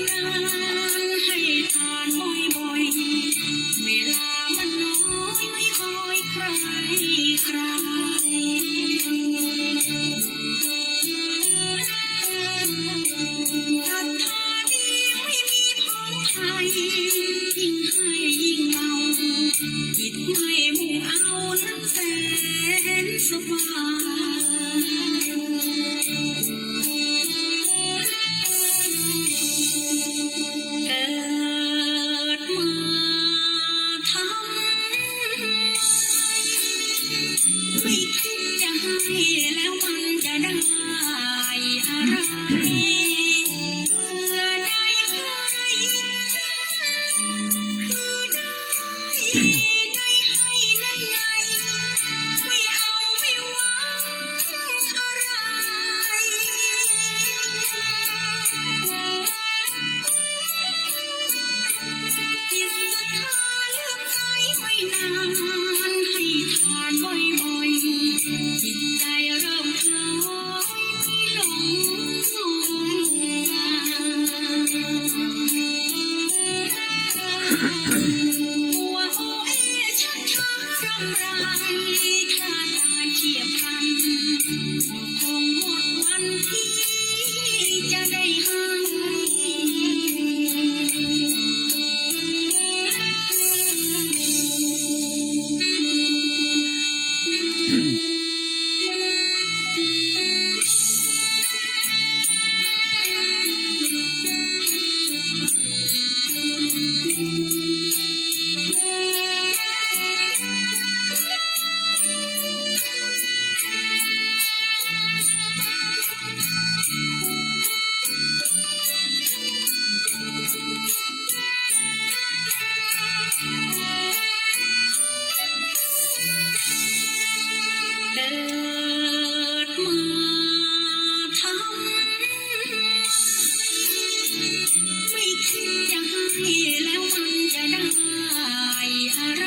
นานให้ทานบ่อยๆเวลามันน้อยไม่คอยใครใครศรัทธาดีไม่มีพ้องใครยิ่งให้ยิ่งเมาจิตไม่มุ่งเอานั้นแสนสบายเกิดมาทำไม่คิดจะให้แล้วมันจะได้อะไรเมื่อได้ใครคือได้ให้นั่นไงไม่เอาไม่หวังอะไรจิตศรัทธาเลื่อมใสไม่นานให้ทานบ่อยๆจิตใจเริ่มคล้อยไม่หลงหัวโอเอชักช้ารำไรคลาดลายเฉียบพลันคงหมดวันที่จะได้ให้ เกิดมาทำไม่คิดจะให้แล้วมันจะได้อะไร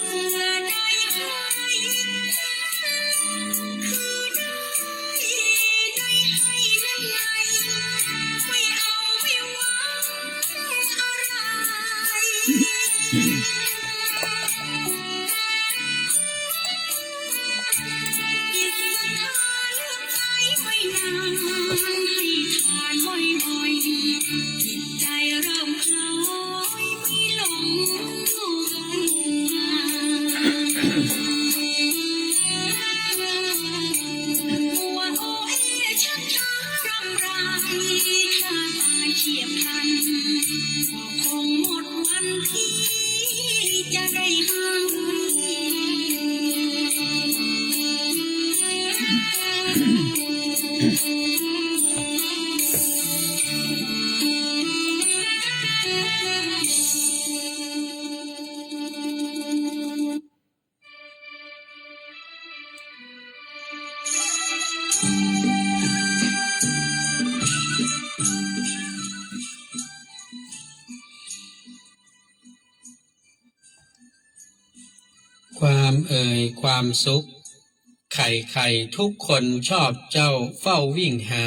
เมื่อได้ให้คือได้ให้นั่นไงไม่เอาไม่หวังอะไร จิตศรัทธาเลื่อมใสไม่นานให้ทานบ่อยๆจิตใจเริ่มคล้อยไม่หลงหัวโอเอชักช้ารำไรคลาดลายเฉียบพลันก็คงหมดวันที่จะได้ให้ ความความสุขใครทุกคนชอบเจ้าเฝ้าวิ่งหา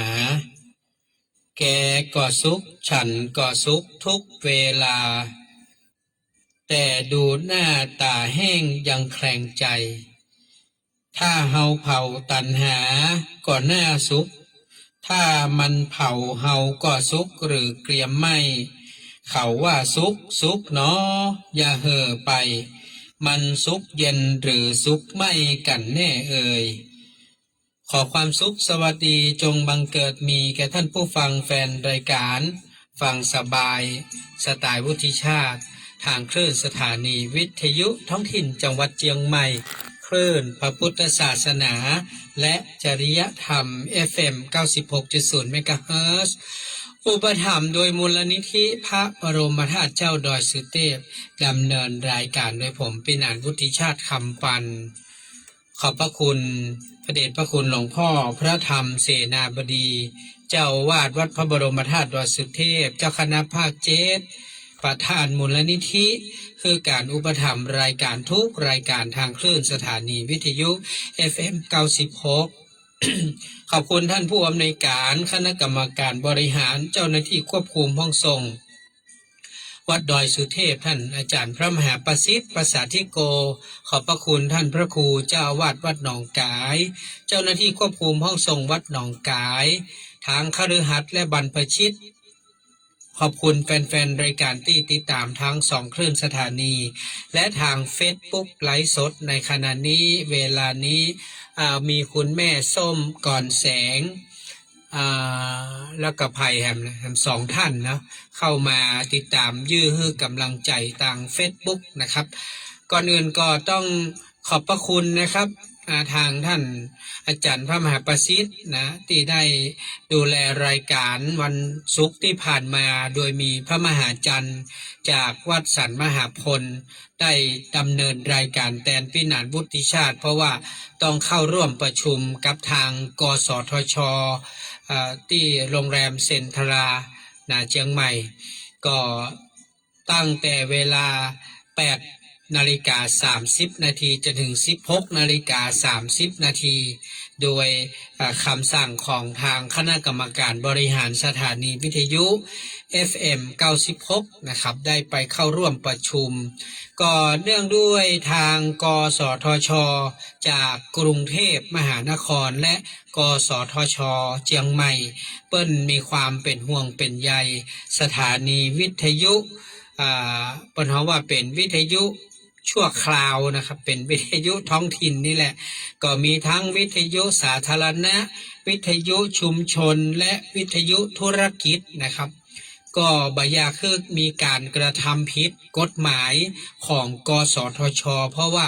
แกก็สุขฉันก็สุขทุกเวลาแต่ดูหน้าตาแห้งยังแคลงใจถ้าเฮาเผาตัณหาก็น่าสุขถ้ามันเผาเฮาก็สุขหรือเกรียมไม่เขาว่าสุขเนาะอย่าเห่อไปมันสุขเย็นหรือสุขไม่กันแน่เอ่ยขอความสุขสวัสดีจงบังเกิดมีแก่ท่านผู้ฟังแฟนรายการฟังสบายสไตล์วุฒิชาติทางคลื่นสถานีวิทยุท้องถิ่นจังหวัดเชียงใหม่คลื่นพระพุทธศาสนาและจริยธรรม FM 96.0 เมกะเฮิรตซ์อุปถัมภ์โดยมูลนิธิพระบรมธาตุเจ้าดอยสุเทพดำเนินรายการโดยผมปิณานวุฒิชาติคำปันขอบพระคุณพระเดชพระคุณหลวงพ่อพระธรรมเสนาบดีเจ้าอาวาสวัดพระบรมธาตุดอยสุเทพเจ้าคณะภาค7ประธานมูลนิธิคือการอุปถัมภ์รายการทุกรายการทางคลื่นสถานีวิทยุ FM 96 ขอบคุณท่านผู้อำนวยการคณะกรรมการบริหารเจ้าหน้าที่ควบคุมห้องส่งวัดดอยสุเทพท่านอาจารย์พระมหาประสิทธิ์ประสาธิโกขอบพระคุณท่านพระครูเจ้าอาวาสวัดหนองกายเจ้าหน้าที่ควบคุมห้องส่งวัดหนองกายทางคฤหัสถ์และบรรพชิตขอบคุณแฟนๆรายการที่ติดตามทั้ง2คลื่นสถานีและทาง Facebook ไลฟ์สดในขณะนี้เวลานี้มีคุณแม่ส้มก่อนแสงแล้วก็ภัยแฮม2ท่านนะเข้ามาติดตามยื้อฮื้อกำลังใจทาง Facebook นะครับก่อนอื่นก็ต้องขอบพระคุณนะครับทางท่านอาจารย์พระมหาประสิทธิ์นะที่ได้ดูแลรายการวันศุกร์ที่ผ่านมาโดยมีพระมหาจันทร์จากวัดสันมหาพลได้ดำเนินรายการแทนพินานวุฒิชาติเพราะว่าต้องเข้าร่วมประชุมกับทางกสทช.ที่โรงแรมเซ็นทราเชียงใหม่ก็ตั้งแต่เวลา8:30 นาทีจนถึง 16:30 นาทีโดยคำสั่งของทางคณะกรรมการบริหารสถานีวิทยุ FM 96นะครับได้ไปเข้าร่วมประชุมก็เนื่องด้วยทางกสทช.จากกรุงเทพมหานครและกสทช.เชียงใหม่เปิ้นมีความเป็นห่วงเป็นใยสถานีวิทยุเปิ้นว่าเป็นวิทยุชั่วคราวนะครับเป็นวิทยุท้องถิ่นนี่แหละก็มีทั้งวิทยุสาธารณะวิทยุชุมชนและวิทยุธุรกิจนะครับก็บ่อยากคือมีการกระทำผิดกฎหมายของกสทช.เพราะว่า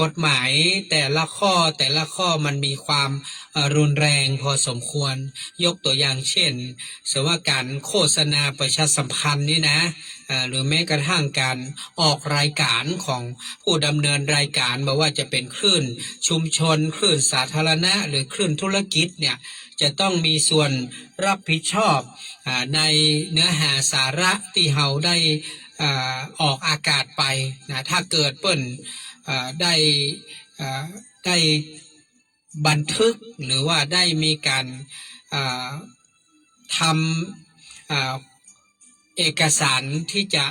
กฎหมายแต่ละข้อมันมีความรุนแรงพอสมควรยกตัวอย่างเช่นสมมติว่าการโฆษณาประชาสัมพันธ์นี่นะหรือแม้กระทั่งการออกรายการของผู้ดำเนินรายการไม่ว่าจะเป็นคลื่นชุมชนคลื่นสาธารณะหรือคลื่นธุรกิจเนี่ยจะต้องมีส่วนรับผิดชอบในเนื้อหาสาระที่เราได้ออกอากาศไปนะถ้าเกิดเปิ้นได้บันทึกหรือว่าได้มีการทำเอกสารที่จะ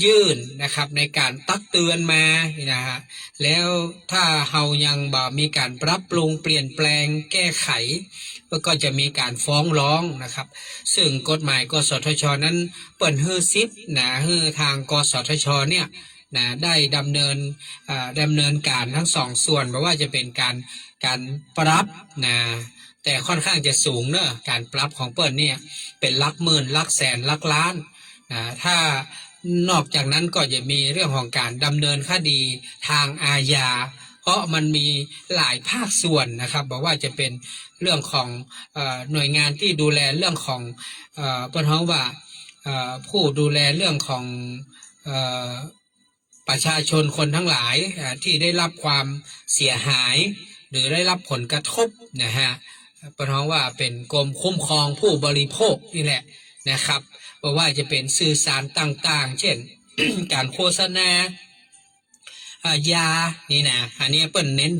ยื่นนะครับในการตักเตือนมานะฮะแล้วถ้าเฮายังบ่มีการปรับปรุงเปลี่ยนแปลงแก้ไขก็จะมีการฟ้องร้องนะครับซึ่งกฎหมายกสทช.นั้นเปิดให้สิทธิ์ให้ทางกสทช.เนี่ยได้ดำเนินการทั้งสองส่วนไม่ว่าจะเป็นการปรับแต่ค่อนข้างจะสูงเนอะการปรับของเปิ้ลเนี่ยเป็นหลักหมื่นหลักแสนหลักล้านถ้านอกจากนั้นก็จะมีเรื่องของการดำเนินคดีทางอาญาเพราะมันมีหลายภาคส่วนนะครับบอกว่าจะเป็นเรื่องของหน่วยงานที่ดูแลเรื่องของเปิ้ลว่าผู้ดูแลเรื่องของประชาชนคนทั้งหลายที่ได้รับความเสียหายหรือได้รับผลกระทบนะฮะเปิ้ลว่าเป็นกรมคุ้มครองผู้บริโภคนี่แหละนะครับเพราะว่าจะเป็นสื่อสารต่างๆเช่น การโฆษณายานี่นะอันนี้เปิ้ลเน้น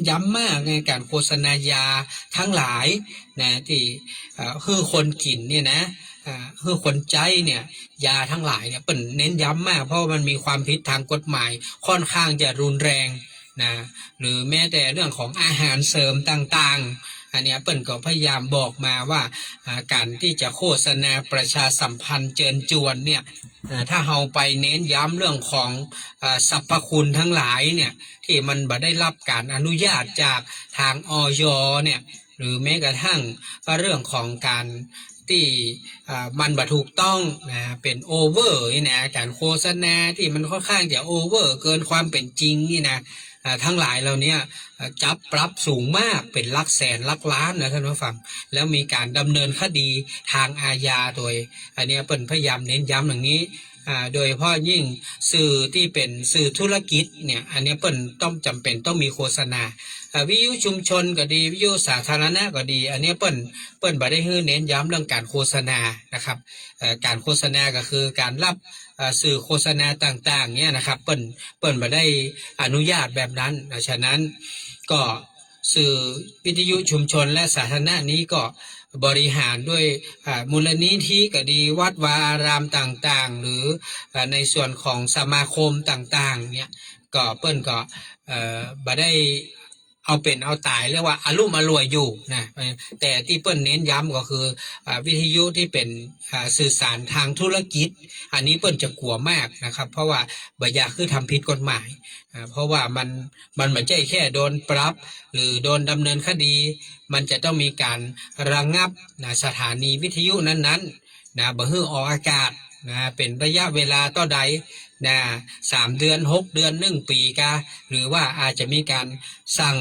ย้ำมากในการโฆษณายาทั้งหลายนะที่คือคนกินเนี่ยนะคือคนใจเนี่ยยาทั้งหลายเนี่ยเปิ้ลเน้นย้ำมากเพราะมันมีความผิดทางกฎหมายค่อนข้างจะรุนแรงนะหรือแม้แต่เรื่องของอาหารเสริมต่างๆอันนี้เปิ้ลก็พยายามบอกมาว่าการที่จะโฆษณาประชาสัมพันธ์เจิญจวนเนี่ยถ้าเราไปเน้นย้ำเรื่องของสรรพคุณทั้งหลายเนี่ยที่มันบ่ได้รับการอนุญาตจากทางอย.เนี่ยหรือแม้กระทั่งเรื่องของการที่มันบ่ถูกต้องเป็นโอเวอร์นี่นะการโฆษณาที่มันค่อนข้างจะโอเวอร์เกินความเป็นจริงนี่นะทั้งหลายเราเนี่ยจับปรับสูงมากเป็นหลักแสนหลักล้านนะท่านผู้ฟังแล้วมีการดำเนินคดีทางอาญาโดยอันนี้เปิ้ลพยายามเน้นย้ำอย่างนี้โดยเฉพาะยิ่งสื่อที่เป็นสื่อธุรกิจเนี่ยอันนี้เปิ้ลต้องจำเป็นต้องมีโฆษณาวิทยุชุมชนก็ดีวิทยุสาธารณะก็ดีอันนี้เปิ้ลบ่ได้ให้เน้นย้ำเรื่องการโฆษณานะครับการโฆษณาก็คือการรับสื่อโฆษณาต่างๆเนี่ยนะครับเปิ้ลบ่ได้อนุญาตแบบนั้นฉะนั้นก็ สื่อวิทยุชุมชนและสาธารณะนี้ก็บริหารด้วยมูลนิธิก็ดีวัดวาอารามต่างๆหรือในส่วนของสมาคมต่างๆเนี่ยก็เปิ้นก็บ่ได้เอาเป็นเอาตายเรียกว่าอารุ่มอร่วยอยู่นะแต่ที่เปิ้นเน้นย้ำก็คือวิทยุที่เป็นสื่อสารทางธุรกิจอันนี้เปิ้นจะกลัวมากนะครับเพราะว่าบ่อยากคือทำผิดกฎหมายเพราะว่ามันไม่ใช่แค่โดนปรับหรือโดนดำเนินคดีมันจะต้องมีการระงับสถานีวิทยุนั้นๆบ่ให้ออกอากาศเป็นระยะเวลาต่อใด3 เดือน6 เดือน1 ปีกาหรือว่าอาจจะมีการสั่ง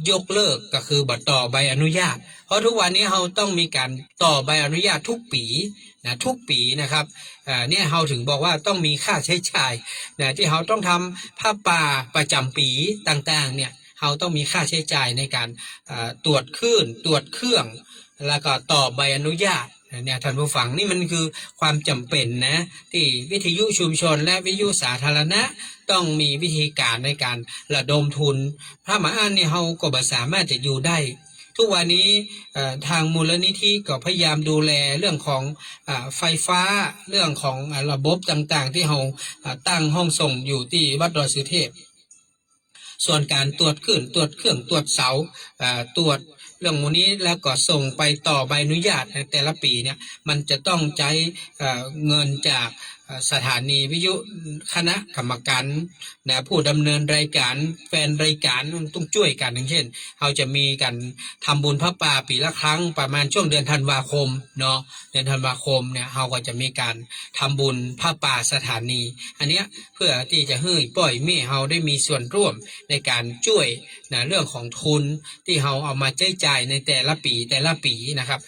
ยกเลิกก็คือบ่ต่อใบอนุญาตเพราะทุกวันนี้เราต้องมีการต่อใบอนุญาตทุกปีทุกปีนะครับเนี่ยเราถึงบอกว่าต้องมีค่าใช้จ่ายที่เราต้องทำผ้าป่าประจำปีต่างๆเนี่ยเราต้องมีค่าใช้จ่ายในการตรวจคลื่นตรวจเครื่องแล้วก็ต่อใบอนุญาตเนี่ยท่านผู้ฟังนี่มันคือความจำเป็นนะที่วิทยุชุมชนและวิทยุสาธารณะต้องมีวิธีการในการระดมทุนถ้ามาอ่านนี่เราก็บ่สามารถจะอยู่ได้ทุกวันนี้ทางมูลนิธิก็พยายามดูแลเรื่องของไฟฟ้าเรื่องของระบบต่างๆที่เราตั้งห้องส่งอยู่ที่วัดดอยสุเทพส่วนการตรวจคลื่นตรวจเครื่องตรวจเสาตรวจเรื่องมูนี้แล้วก็ส่งไปต่อใบอนุญาตในแต่ละปีเนี่ยมันจะต้องใช้เงินจากสถานีวิทยุคณะกรรมการผู้ดำเนินรายการแฟนรายการต้องช่วยกันอย่างเช่นเราจะมีกันทำบุญพระป่าปีละครั้งประมาณช่วงเดือนธันวาคมเนาะเดือนธันวาคมเนี่ยเราก็จะมีการทำบุญพระป่าสถานีอันเนี้ยเพื่อที่จะให้ปล่อยเม่เราได้มีส่วนร่วมในการช่วยเรื่องของทุนที่เราเอามาใช้จ่ายในแต่ละปีนะครับ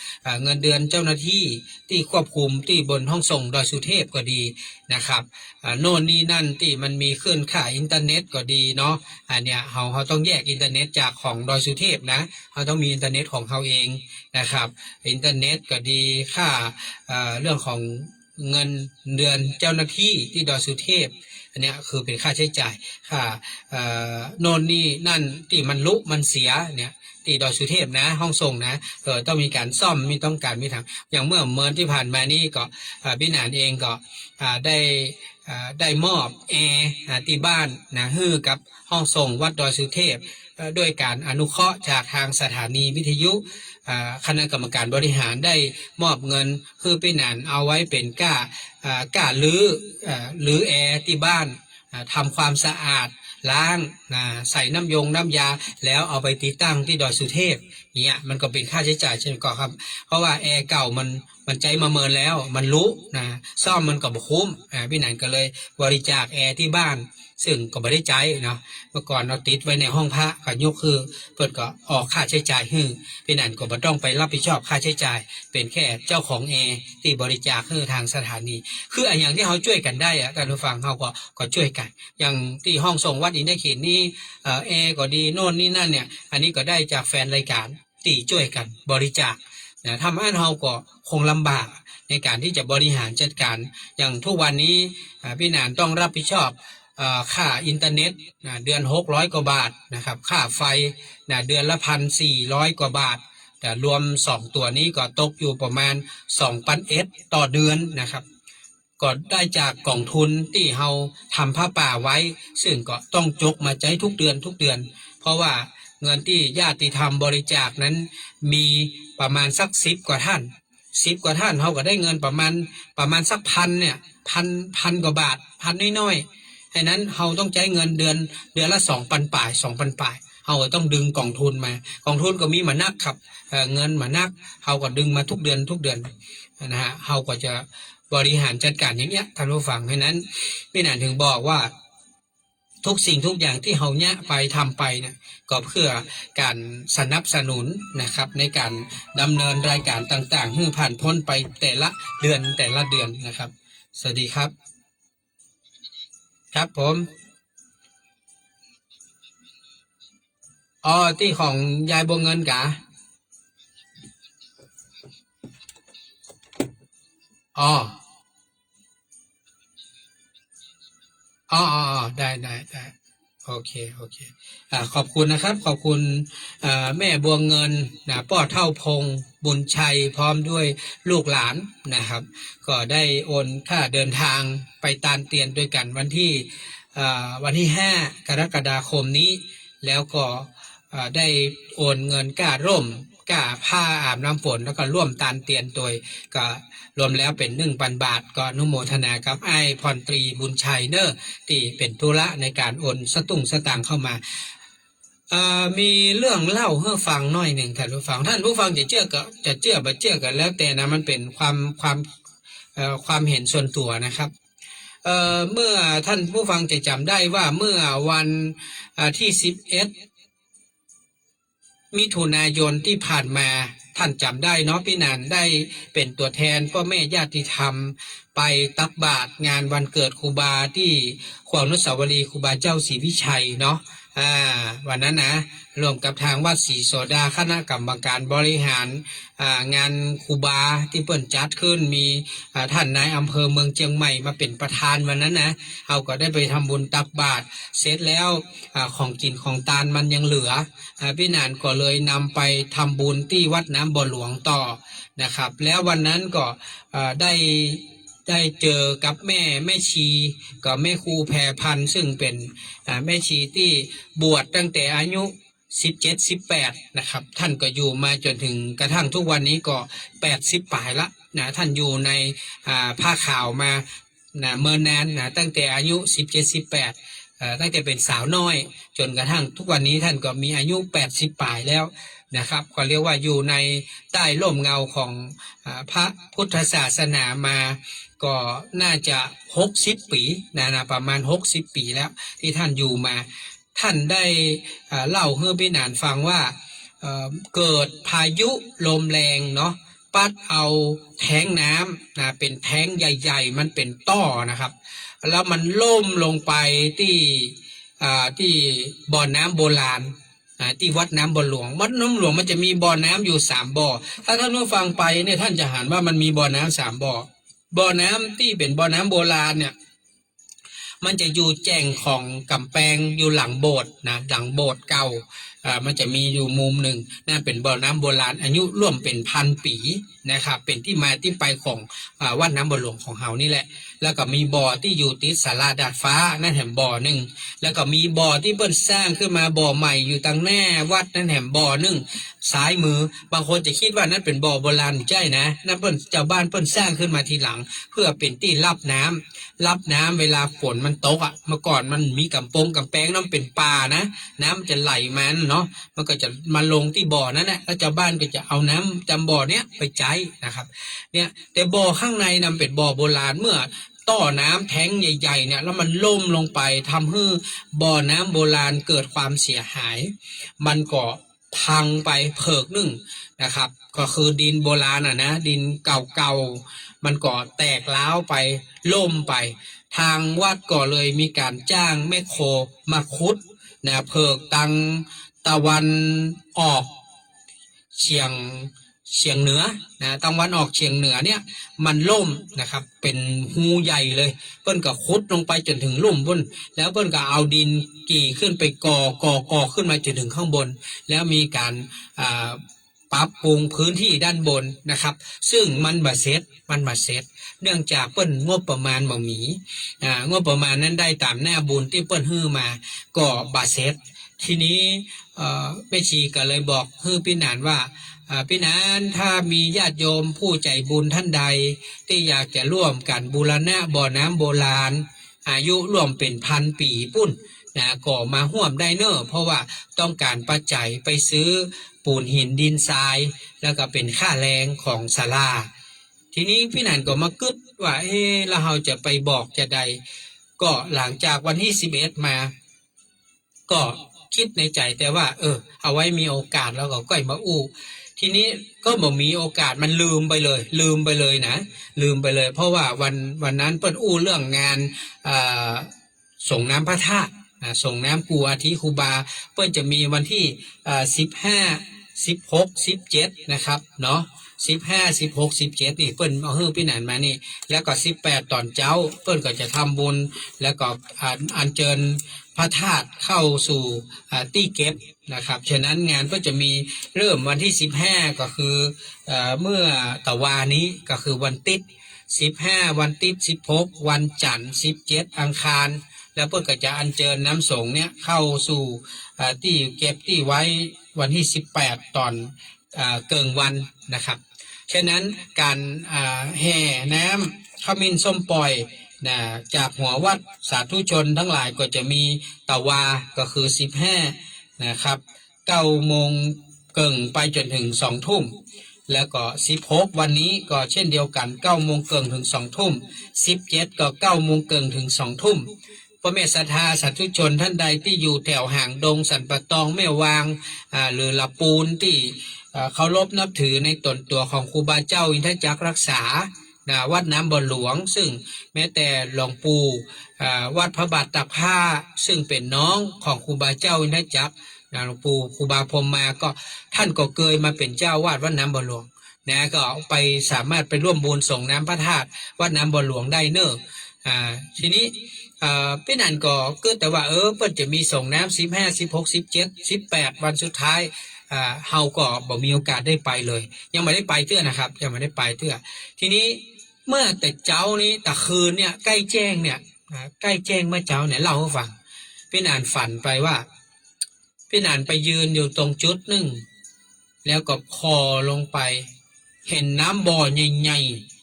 เงินเดือนเจ้าหน้าที่ที่ควบคุมที่บนห้องส่งดอยสุเทพก็ดีนะครับโน่นนี่นั่นที่มันมีขึ้นค่าอินเทอร์เน็ตก็ดีเนาะอันเนี้ยเราต้องแยกอินเทอร์เน็ตจากของดอยสุเทพนะเราต้องมีอินเทอร์เน็ตของเราเองนะครับอินเทอร์เน็ตก็ดีค่าเรื่องของเงินเดือนเจ้าหน้าที่ที่ดอยสุเทพอันนี้คือเป็นค่าใช้จ่ายค่าโน่นนี่นั่นที่มันลุมันเสียเนี่ยที่ดอยสุเทพนะห้องส่งนะต้องมีการซ่อมมีต้องการมีทางอย่างเมื่อที่ผ่านมานี่ก็พี่หนานเองก็ได้มอบแอร์ที่บ้านนะฮือกับห้องส่งวัดดอยสุเทพด้วยการอนุเคราะห์จากทางสถานีวิทยุคณะกรรมการบริหารได้มอบเงินคือพี่หนานเอาไว้เป็นก้าลื้อแอร์ที่บ้านทำความสะอาดล้างใส่น้ำยาแล้วเอาไปติดตั้งที่ดอยสุเทพเนี่ยมันก็เป็นค่าใช้จ่ายเช่นกันครับเพราะว่าแอร์เก่ามันใจมาเมินแล้วมันรู้ซ่อมมันก็บ่คุ้มพี่หนันก็เลยบริจาคแอร์ที่บ้านซึ่งก็ไม่ได้ใจเนาะเมื่อก่อนเราติดไว้ในห้องพระก็ยกคือเปิดก็ออกค่าใช้จ่ายให้พี่หนันก็บ่ต้องไปรับผิดชอบค่าใช้จ่ายเป็นแค่เจ้าของแอร์ที่บริจาคให้ทางสถานีคืออันอย่างที่เขาช่วยกันได้ท่านผู้ฟังเขาก็ช่วยกันอย่างที่ห้องส่งวัดอินทเขตนี่แอร์ก็ดีโน่นนี่นั่นเนี่ยอันนี้ก็ได้จากแฟนรายการที่ช่วยกันบริจาคทำให้เราก็คงลำบากในการที่จะบริหารจัดการอย่างทุกวันนี้พี่หนานต้องรับผิดชอบค่าอินเทอร์เน็ตเดือน600 กว่าบาทนะครับค่าไฟเดือนละ1,400 กว่าบาทแต่รวม2ตัวนี้ก็ตกอยู่ประมาณ2,000 ต่อเดือนนะครับก็ได้จากกองทุนที่เราทำผ้าป่าไว้ซึ่งก็ต้องจกมาใช้ทุกเดือนเพราะว่าเงินที่ญาติธรรมบริจาคนั้นมีประมาณสัก10 กว่าท่านเขาก็ได้เงินประมาณสักพันเนี่ยพันกว่าบาทพันน้อยๆให้นั้นเราต้องใช้เงินเดือนละ2,000 ป่ายเราก็ต้องดึงกองทุนมากองทุนก็มีมานักครับเงินมานักเราก็ดึงมาทุกเดือนนะฮะเราก็จะบริหารจัดการอย่างเงี้ยท่านผู้ฟังให้นั้นพี่หนานถึงบอกว่าทุกสิ่งทุกอย่างที่เราเนี่ยไปทำไปเนี่ยก็เพื่อการสนับสนุนนะครับในการดำเนินรายการต่างๆให้ผ่านพ้นไปแต่ละเดือนนะครับสวัสดีครับครับผมที่ของยายบัวเงินกะอ๋อได้โอ โอเคโอเคขอบคุณนะครับขอบคุณแม่บัวเงินนะป้อเท่าพงษ์บุญชัยพร้อมด้วยลูกหลานนะครับก็ได้โอนค่าเดินทางไปตาลเตียนด้วยกันวันที่5 กรกฎาคมนี้ แล้วก็ได้โอนเงินก้าร่มก้าผ้าอาบน้ำฝนแล้วก็ร่วมตานเตียนโดยก็รวมแล้วเป็น1,000 บาทก็อนุโมทนากับไอ้พรตรีบุญชัยเนอร์ที่เป็นธุระในการโอนสตางค์เข้ามามีเรื่องเล่าให้ฟังหน่อยหนึ่งท่านผู้ฟังจะเชื่อก็จะเชื่อบ่เชื่อกันแล้วแต่นะมันเป็นความเห็นส่วนตัวนะครับเมื่อท่านผู้ฟังจะจำได้ว่าเมื่อวันที่11 มิถุนายนที่ผ่านมาท่านจำได้เนาะพี่นันได้เป็นตัวแทนพ่อแม่ญาติธรรมไปตักบาตรงานวันเกิดครูบาที่ขวางอนุสาวรีย์ครูบาเจ้าศรีวิชัยเนาะวันนั้นนะรวมกับทางวัดศรีโสดาคณะกรรมการบริหารงานครูบาที่เปิ่นจัดขึ้นมีท่านนายอำเภอเมืองเชียงใหม่มาเป็นประธานวันนั้นนะเราก็ได้ไปทำบุญตักบาตรเสร็จแล้วของกินของทานมันยังเหลือพี่นานก็เลยนำไปทำบุญที่วัดน้ำบ่อหลวงต่อนะครับแล้ววันนั้นก็ได้เจอกับแม่ชีกับแม่ครูแพรพันธ์ซึ่งเป็นแม่ชีที่บวชตั้งแต่อายุ17-18นะครับท่านก็อยู่มาจนถึงกระทั่งทุกวันนี้ก็80 ปลายละนะท่านอยู่ในผ้าขาวมานะเมื่อนานนะตั้งแต่อายุ17-18ตั้งแต่เป็นสาวน้อยจนกระทั่งทุกวันนี้ท่านก็มีอายุ80 ปลายแล้วนะครับก็เรียกว่าอยู่ในใต้ร่มเงาของพระพุทธศาสนามาก็น่าจะ60 ปีนะประมาณ60 ปีแล้วที่ท่านอยู่มาท่านได้เล่าให้พี่นานฟังว่าเกิดพายุลมแรงเนาะปัดเอาแท้งน้ำนะเป็นแท้งใหญ่ๆมันเป็นต้อนะครับแล้วมันล่มลงไปที่บ่อน้ำโบราณที่วัดน้ำบ่อหลวงมันจะมีบ่อน้ำอยู่3 บ่อถ้าท่านผู้ฟังไปเนี่ยท่านจะเห็นว่ามันมีบ่อน้ำ3 บ่อบ่อน้ำที่เป็นบ่อน้ำโบราณเนี่ยมันจะอยู่แจ้งของกำแพงอยู่หลังโบสถ์นะหลังโบสถ์เก่ามันจะมีอยู่มุมหนึ่งนั่นเป็นบ่อน้ำโบราณอายุร่วมเป็น1,000 ปีนะครับเป็นที่มาที่ไปของวัดน้ำบ่อหลวงของเฮานี่แหละแล้วก็มีบ่อที่อยู่ติดศาลาดาดฟ้านั่นแห่งบ่อหนึ่งแล้วก็มีบ่อที่เพิ่นสร้างขึ้นมาบ่อใหม่อยู่ตั้งแน่วัดนั่นแห่งบ่อหนึ่งซ้ายมือบางคนจะคิดว่านั่นเป็นบ่อโบราณใช่นะนั่นเพิ่นเจ้าบ้านเพิ่นสร้างขึ้นมาทีหลังเพื่อเป็นที่รับน้ำเวลาฝนมันตกเมื่อก่อนมันมีกำแพงน้ำเป็นป่านะน้ำจะไหลมาเนาะมันก็จะมาลงที่บ่อนั้นแหละแล้วเจ้าบ้านก็จะเอาน้ำจำบ่อเนี้ยไปใช้นะครับเนี่ยแต่บ่อข้างในนำเป็นบ่อโบราณเมื่อต่อน้ำแท้งใหญ่ๆเนี่ยแล้วมันล่มลงไปทำให้บ่อน้ำโบราณเกิดความเสียหายมันก็พังไปเพิกหนึ่งนะครับก็คือดินโบราณนะดินเก่าๆมันก็แตกร้าวไปล่มไปทางวัดก็เลยมีการจ้างแม่โคมาขุดนะเพิกตังตะวันออกเฉียงเหนือนะตะวันออกเฉียงเหนือเนี่ยมันล่มนะครับเป็นหูใหญ่เลยเพิ่นก็ขุดลงไปจนถึงลุ่มพุ่นแล้วเพิ่นก็เอาดินกี่ขึ้นไปก่อขึ้นมาจนถึงข้างบนแล้วมีการปรับปรุงพื้นที่ด้านบนนะครับซึ่งมันบ่เสร็จเนื่องจากเปิ้นงบประมาณบ่มีงบประมาณนั้นได้ตามหน้าบุญที่เปิ้นฮื้อมาก็บ่เสร็จทีนี้แม่ชีก็เลยบอกฮื้อพี่นานว่าพี่นานถ้ามีญาติโยมผู้ใจบุญท่านใดที่อยากจะร่วมกันบูรณะบ่อน้ำโบราณอายุร่วมเป็น1,000 ปีปุ้นนะก็มาร่วมได้เนอะเพราะว่าต้องการปัจจัยไปซื้อปูนหินดินทรายแล้วก็เป็นค่าแรงของศาลาทีนี้พี่นันก็มากึดว่าแล้วเราจะไปบอกจะใดก็หลังจากวันที่11มาก็คิดในใจแต่ว่าเอาไว้มีโอกาสแล้วก็ก้อยมาอู้ทีนี้ก็บ่มีโอกาสมันลืมไปเลยนะลืมไปเลยเพราะว่าวันนั้นเปิ้นอู้เรื่องงานส่งน้ำพระธาตุส่งน้ำกูอาทิครูบาเปิ้นจะมีวันที่15 16 17นะครับเนาะ15 16 17นี่เปิ้นเอาฮื้อพี่นันมานี่แล้วก็18ตอนเช้าเปิ้นก็จะทำบุญแล้วก็อัญเชิญพ ระธาตุเข้าสู่ที่เก็บนะครับฉะนั้นงานก็จะมีเริ่มวันที่15ก็คือเมื่อตะวานี้ก็คือวันติด15วันติด16วันจันทร์17อังคารแล้วเพื่อก็จะอัญเชิญน้ำสงฆ์เนี่ยเข้าสู่ที่เก็บที่ไว้วันที่18ตอนเกิงวันนะครับฉะนั้นการแห่น้ำขมิ้นส้มปล่อยนะจากหัววัดสาธุชนทั้งหลายก็จะมีตะวาก็คือ15นะครับ9โมงเกิงไปจนถึง2ทุ่มแล้วก็16วันนี้ก็เช่นเดียวกัน9โมงเกิงถึง2ทุ่ม17ก็9โมงเกิงถึง2ทุ่มพระเมตศรัทธาสาธุชนท่านใดที่อยู่แถวห่างดงสันปะตองแม่วางหรือละปูนที่เคารพนับถือในตนตัวของครูบาเจ้าอินทจักรรักษาวัดน้ำบ่อหลวงซึ่งแม้แต่หลวงปู่วัดพระบาทตากผ้าซึ่งเป็นน้องของครูบาเจ้าอินทจักรหลวงปู่ครูบาพรหมมาก็ท่านก็เคยมาเป็นเจ้าวาดวัดน้ำบ่อหลวงนะก็ไปสามารถไปร่วมบุญส่งน้ำพระธาตุวัดน้ำบ่อหลวงได้เนอะทีนี้พี่นันก็แต่ว่าเพิ่นจะมีส่งน้ำ15 16 17 18วันสุดท้ายเฮาก็บ่มีโอกาสได้ไปเลยยังไม่ได้ไปเตื้อนะครับยังไม่ได้ไปเตื้อทีนี้เมื่อแต่เจ้านี้แต่คืนเนี่ยใกล้แจ้งเนี่ยใกล้แจ้งเมื่อเจ้าเนี่ยเล่าให้ฟังพี่นันฝันไปว่าพี่นันไปยืนอยู่ตรงจุดหนึ่งแล้วก็คอลงไปเห็นน้ำบ่อใหญ่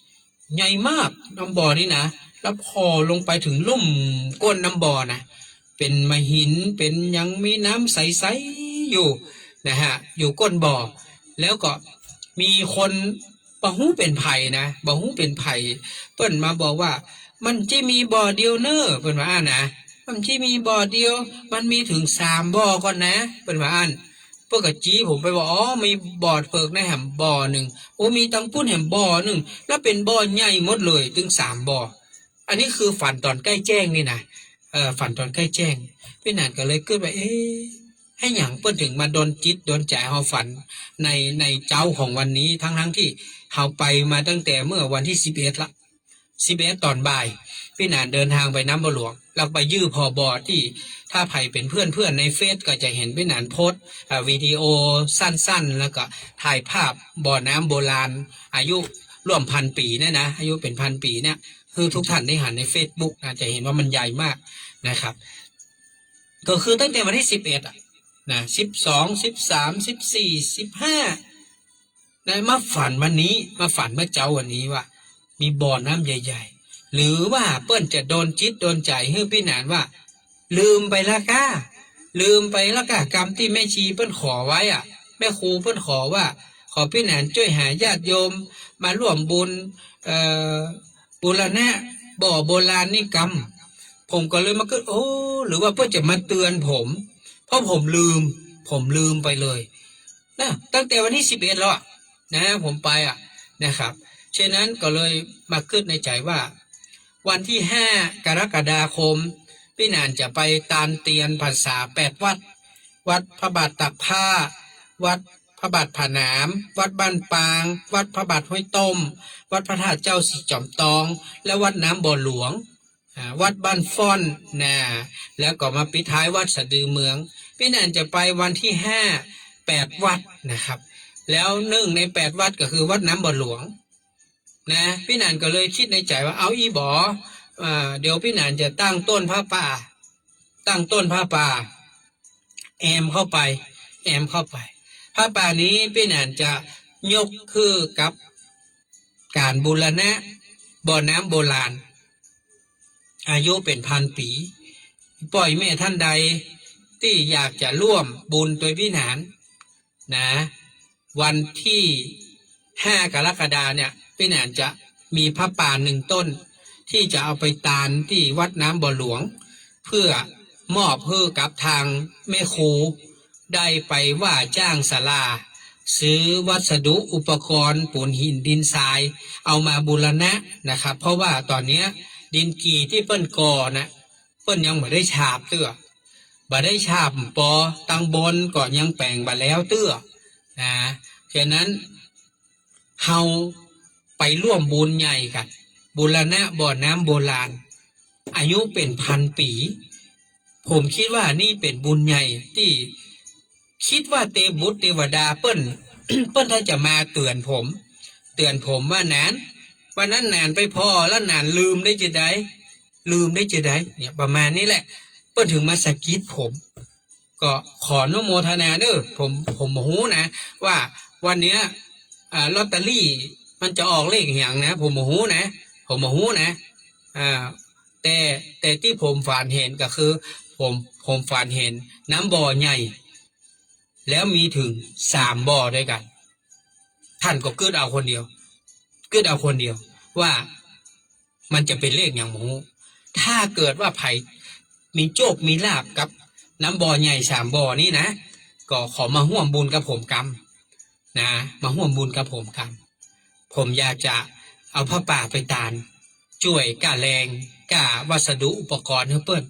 ๆใหญ่มากน้ำบ่อนี่นะแล้วพอลงไปถึงลุ่มก้นน้ำบ่อนะเป็นมหินเป็นยังมีน้ำใสๆอยู่นะฮะอยู่ก้นบ่อแล้วก็มีคนบ่ฮู้เป็นไผ่นะบ่ฮู้เป็นไผ่เปิ้นมาบอกว่ามันจะมีบ่อเดียวเนอะเปิ้นว่านะมันจะมีบ่อเดียวมันมีถึง3บ่อก่อนนะเปิ้นว่าเพื่อกจี้ผมไปบอกมีบ่อเพิกในแหมบ่อหนึ่งมีตังปุ้นแหมบ่อหนึ่งแล้วเป็นบ่อใหญ่หมดเลยถึง3บ่ออันนี้คือฝันตอนใกล้แจ้งนี่นะฝันตอนใกล้แจ้งพี่นันก็เลยเกิดไปให้หยังเปิ้นถึงมาโดนจิตโดนใจเฮาฝันในเจ้าของวันนี้ทั้งที่เฮาไปมาตั้งแต่เมื่อวันที่11ละ11ตอนบ่ายพี่นันเดินทางไปน้ำบ่อหลวงเราไปยื้อพอบอที่ถ้าไผ่เป็นเพื่อนในเฟซก็จะเห็นพี่นันโพสต์วิดีโอสั้นๆแล้วก็ถ่ายภาพบ่อน้ำโบราณอายุร่วม1,000 ปีนะอายุเป็น1,000 ปีเนี่ยคือทุกท่านได้เห็นใน Facebook จะเห็นว่ามันใหญ่มากนะครับก็คือตั้งแต่วันที่11นะ12 13 14 15นะมาฝันวันนี้มาฝันเมื่อเจ้าวันนี้ว่ามีบ่อน้ำใหญ่ๆหรือว่าเปิ้นจะโดนจิตโดนใจให้พี่นานว่าลืมไปละก้ากรรมที่แม่ชีเปิ้นขอไว้แม่ครูเปิ้นขอว่าขอพี่นานช่วยหาญาติโยมมาร่วมบุญบูรณะบ่อโบราณนี่กรรมผมก็เลยมาเกิดหรือว่าเพื่อจะมาเตือนผมเพราะผมลืมไปเลยนะตั้งแต่วันที่11แล้วนะผมไปนะครับฉะนั้นก็เลยมาคิดในใจว่าวันที่5กรกฎาคมพี่นานจะไปตานเตียนพรรษา8วัดวัดพระบาทตากผ้าวัดพระบาทผาหนามวัดบ้านปางวัดพระบาทห้วยต้มวัดพระธาตุเจ้าสีจอมตองและวัดน้ำบ่อหลวงวัดบ้านฟ้อนแล้วก็มาปิดท้ายวัดสะดือเมืองพี่นันจะไปวันที่8วัดนะครับแล้ว1ใน8วัดก็คือวัดน้ำบ่อหลวงนะพี่นันก็เลยคิดในใจว่าเอาเดี๋ยวพี่นันจะตั้งต้นผ้าป่าแอมเข้าไปผ้าป่านี้พี่นันจะยกคือกับการบูรณะบ่อน้ำโบราณอายุเป็น1,000 ปีปล่อยแม่ท่านใดที่อยากจะร่วมบุญโดยพี่นานนะวันที่5กรกฎาเนี่ยพี่นานจะมีพระป่า1ต้นที่จะเอาไปตานที่วัดน้ำบ่อหลวงเพื่อมอบให้กับทางแม่ครูได้ไปว่าจ้างศาลาซื้อวัสดุอุปกรณ์ปูนหินดินทรายเอามาบูรณะนะครับเพราะว่าตอนนี้ดินกีที่เปิ้นก่อนะเปิ้นยังไม่ได้ฉาบเตื้อบ่ได้ฉาบปอตังบนก็ยังแปลงบ่แล้วเตื้อนะฉะนั้นเฮาไปร่วมบุญใหญ่กันบูรณะบ่อน้ำโบราณอายุเป็น1,000 ปี ผมคิดว่านี่เป็นบุญใหญ่ที่คิดว่าเทพบุตรเทวดาเปิ้น เปิ้นถ้าจะมาเตือนผมว่านานวันนั้นนานไปพอแล้วนานลืมได้จะได้เนี่ยประมาณนี้แหละเปิ้นถึงมาสะกิดผม ก็ขออนุโมทนาเด้อผมรู้นะว่าวันเนี้ยลอตเตอรี่มันจะออกเลขอย่างนะผมรู้นะแต่ที่ผมฝันเห็นก็คือผมฝันเห็นน้ำบ่อใหญ่แล้วมีถึง3 บ่อด้วยกันท่านก็เกิดเอาคนเดียวว่ามันจะเป็นเลขอย่างหมูถ้าเกิดว่าไผ่มีโชคมีลาบกับน้ำบ่อใหญ่3 บ่อนี้นะก็ขอมาร่วมบุญกับผมกำนะมาร่วมบุญกับผมกำผมอยากจะเอาผ้าป่าไปตานช่วยก้าแรงก้าวัสดุอุปกรณ์ให้เปิ้ล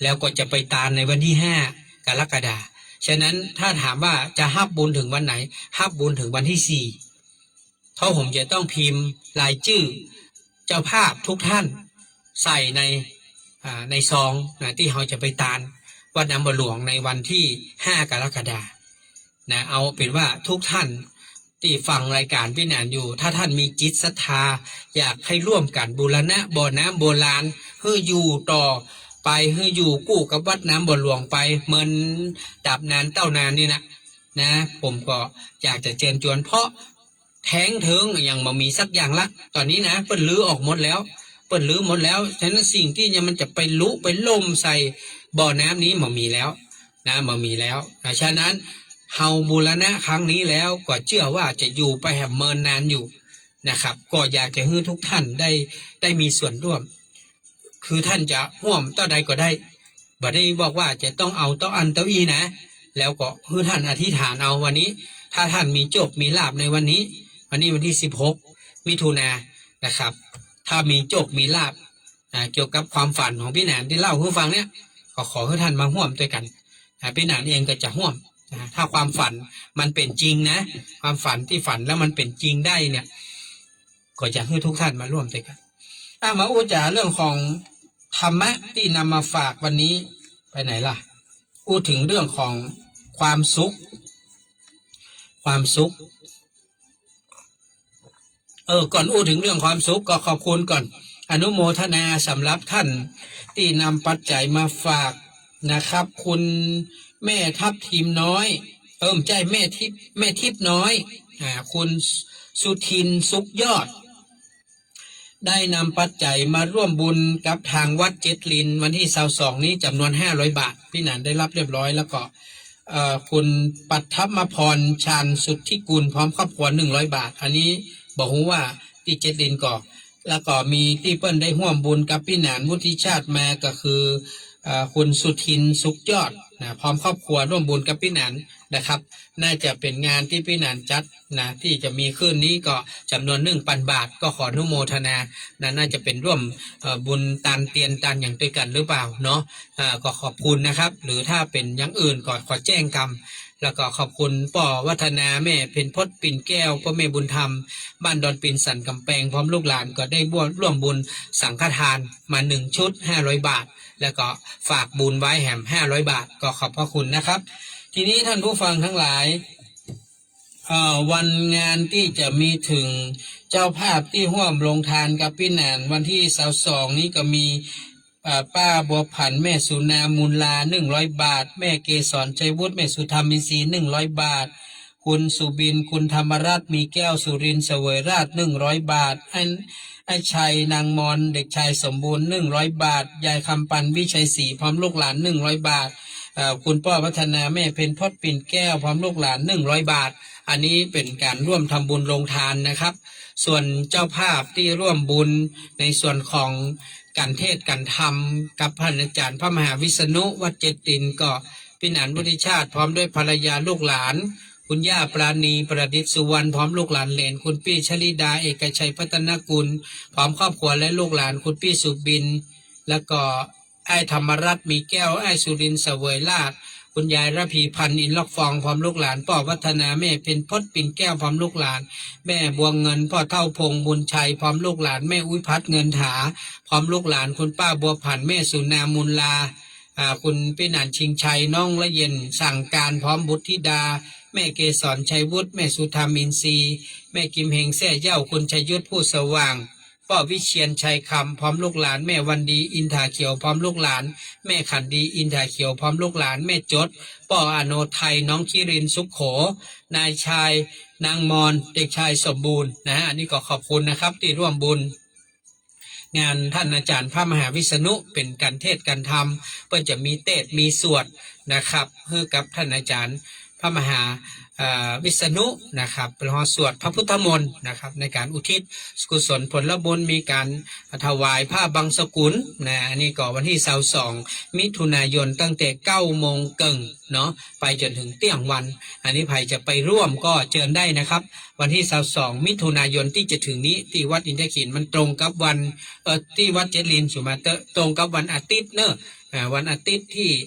แล้วก็จะไปตานในวันที่5 กรกฎาคมฉะนั้นถ้าถามว่าจะฮับบุญถึงวันไหนฮับบุญถึงวันที่4เพราะผมจะต้องพิมพ์รายชื่อเจ้าภาพทุกท่านใส่ในซองนะที่เราจะไปตานวัดน้ำบ่อหลวงในวันที่5 กรกฎาคมนะเอาเป็นว่าทุกท่านที่ฟังรายการพี่หนานอยู่ถ้าท่านมีจิตศรัทธาอยากให้ร่วมกันบูรณะบ่อน้ำโบราณให้อยู่ต่อไปให้อยู่กู้กับวัดน้ำบ่อหลวงไปเหมือนดับนานเต้านานนี่นะผมก็อยากจะเชิญชวนเพราะแท้งเถิงยังบ่มีสักอย่างละตอนนี้นะเปิ้นลื้อออกหมดแล้วฉะนั้นสิ่งที่มันจะไปลุไปล่มใส่บ่อน้ำนี้มันมีแล้วฉะนั้นเฮาบูรณะครั้งนี้แล้วก็เชื่อว่าจะอยู่ไปแหมเมินนานอยู่นะครับก็อยากจะให้ทุกท่านได้มีส่วนร่วมคือท่านจะร่วมต่อใดก็ได้บ่ได้บอกว่าจะต้องเอาต่ออันต่ออีนะแล้วก็ให้ท่านอธิษฐานเอาวันนี้ถ้าท่านมีโชคมีลาภในวันนี้วันที่16 มิถุนายนนะครับถ้ามีโชคมีลาภเกี่ยวกับความฝันของพี่หนานที่เล่าให้ฟังเนี่ยก็ขอให้ท่านมาร่วมด้วยกันพี่หนานเองก็จะร่วมถ้าความฝันมันเป็นจริงนะความฝันที่ฝันแล้วมันเป็นจริงได้เนี่ยก็จะให้ทุกท่านมาร่วมด้วยกันมาอู้จ๋าเรื่องของธรรมะที่นำมาฝากวันนี้ไปไหนล่ะอู้ถึงเรื่องของความสุขก่อนอู้ถึงเรื่องความสุขก็ขอบคุณก่อนอนุโมทนาสำหรับท่านที่นำปัจจัยมาฝากนะครับคุณแม่ทับทีมน้อยใจแม่ทิพน้อยคุณสุทินสุขยอดได้นำปัจจัยมาร่วมบุญกับทางวัดเจ็ดลินวันที่22นี้จำนวน500 บาทพี่หนานได้รับเรียบร้อยแล้วก็คุณปัทมพรชาญสุทธิกุลพร้อมครอบครัว100 บาทอันนี้บอกว่าที่เจ็ดลินก่อแล้วก็มีที่เปิ้ลได้ร่วมบุญกับพี่หนานวุฒิชาติมาก็คือคุณสุทินสุขยอดนะพร้อมครอบครัวร่วมบุญกับพี่หนานนะครับน่าจะเป็นงานที่พี่หนานจัดนะที่จะมีขึ้นนี้ก็จำนวน 1,000 บาทก็ขออนุโมทนาน่าจะเป็นร่วมบุญตานเตียนตานอย่างด้วยกันหรือเปล่าเนาะก็ขอบคุณนะครับหรือถ้าเป็นอย่างอื่นก็ขอแจ้งกรรมแล้วก็ขอบคุณป่อวัฒนาแม่เพ็ญพจน์ปิ่นแก้วพ่อแม่บุญธรรมบ้านดอนปิ่นสันกำแพงพร้อมลูกหลานก็ได้ร่วมบุญสังฆทานมา1 ชุด500 บาทแล้วก็ฝากบุญไว้แหม500 บาทก็ขอบพระคุณนะครับทีนี้ท่านผู้ฟังทั้งหลายวันงานที่จะมีถึงเจ้าภาพที่ร่วมลงทานกับพี่หนานวันที่22นี้ก็มีป้าบัวผันแม่สุนามูลลา100 บาทแม่เกศรชัยวุฒิแม่สุธรรมมินทรี100 บาทคุณสุบินคุณธรรมรัตน์มีแก้วสุรินทร์เสวยราช100 บาทไอ้ชัยนางมอนเด็กชายสมบูรณ์100 บาทยายคำปันวิชัยศรีพร้อมลูกหลาน100 บาทคุณป้อพัฒนาแม่เพ็ญพจน์ปิ่นแก้วพร้อมลูกหลาน100 บาทอันนี้เป็นการร่วมทำบุญลงทานนะครับส่วนเจ้าภาพที่ร่วมบุญในส่วนของการเทศน์การธรรมกับพระอาจารย์พระมหาวิษณุวัดเจ็ดตินก็พี่หนานวุฒิชาติพร้อมด้วยภรรยาลูกหลานคุณย่าปราณีประดิษฐ์สุวรรณพร้อมลูกหลานเหลนคุณพี่ชลิดาเอกชัยพัฒนกุลพร้อมครอบครัวและลูกหลานคุณพี่สุบินแล้วก็ไอ้ธรรมรัตน์มีแก้วไอ้สุรินทร์เสวยราชคุณยายระพีพันธ์อินล็อกฟองพร้อมลูกหลานป่อวัฒนาแม่เป็นพจน์ปิ่นแก้วพร้อมลูกหลานแม่บวงเงินพ่อเท่าพงบุญชัยพร้อมลูกหลานแม่อุ้ยพัดเงินถาพร้อมลูกหลานคุณป้าบัวผันแม่สุนามูลลา คุณพี่นันชิงชัยน้องละเย็นสั่งการพร้อมบุตรธิดาแม่เกศรชัยวุฒิแม่สุธามินทรีย์แม่กิมเฮงแซ่เย่าคุณชัยยุทธผู้สว่างพ่อวิเชียนชัยคำพร้อมลูกหลานแม่วันดีอินทาเขียวพร้อมลูกหลานแม่ขันดีอินทาเขียวพร้อมลูกหลานแม่จดป่ออโนไทยน้องคิรินสุขโขนายชายนางมอนเด็กชายสมบูรณ์นะฮะอันนี้ก็ขอบคุณนะครับที่ร่วมบุญงานท่านอาจารย์พระมหาวิษณุเป็นการเทศน์การธรรมเพื่อจะมีเทศน์มีสวดนะครับเพื่อกับท่านอาจารย์พระมหาวิษณุนะครับเป็นหอสวดพระพุทธมนต์นะครับในการอุทิศกุศลผลบุญมีการถวายผ้าบางสกุลนะอันนี้ก็วันที่22มิถุนายนตั้งแต่9 โมงเกิงเนาะไปจนถึงเที่ยงวันอันนี้ใครจะไปร่วมก็เชิญได้นะครับวันที่22มิถุนายนที่จะถึงนี้ที่วัดอินทขินมันตรงกับวันที่วัดเจริญสุมาเตอร์ตรงกับวันอาทิตย์เนอะวันอาทิตย์ที่22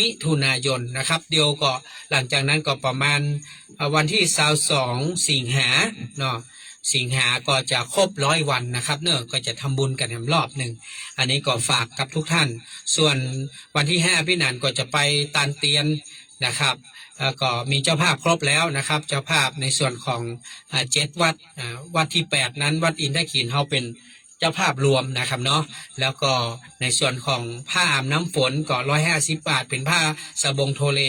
มิถุนายนนะครับเดียวก็หลังจากนั้นก็ประมาณวันที่22สิงหาเนาะสิงหาก็จะครบ100 วันนะครับเนอะก็จะทำบุญกันรอบหนึ่งอันนี้ก็ฝากกับทุกท่านส่วนวันที่5พี่นันก็จะไปตานเตียนนะครับก็มีเจ้าภาพครบแล้วนะครับเจ้าภาพในส่วนของ7 วัดวัดที่8นั้นวัดอินทขินเขาเป็นเจ้าภาพรวมนะครับเนาะแล้วก็ในส่วนของผ้าอาบน้ำฝนก็150 บาทเป็นผ้าสบงโทเล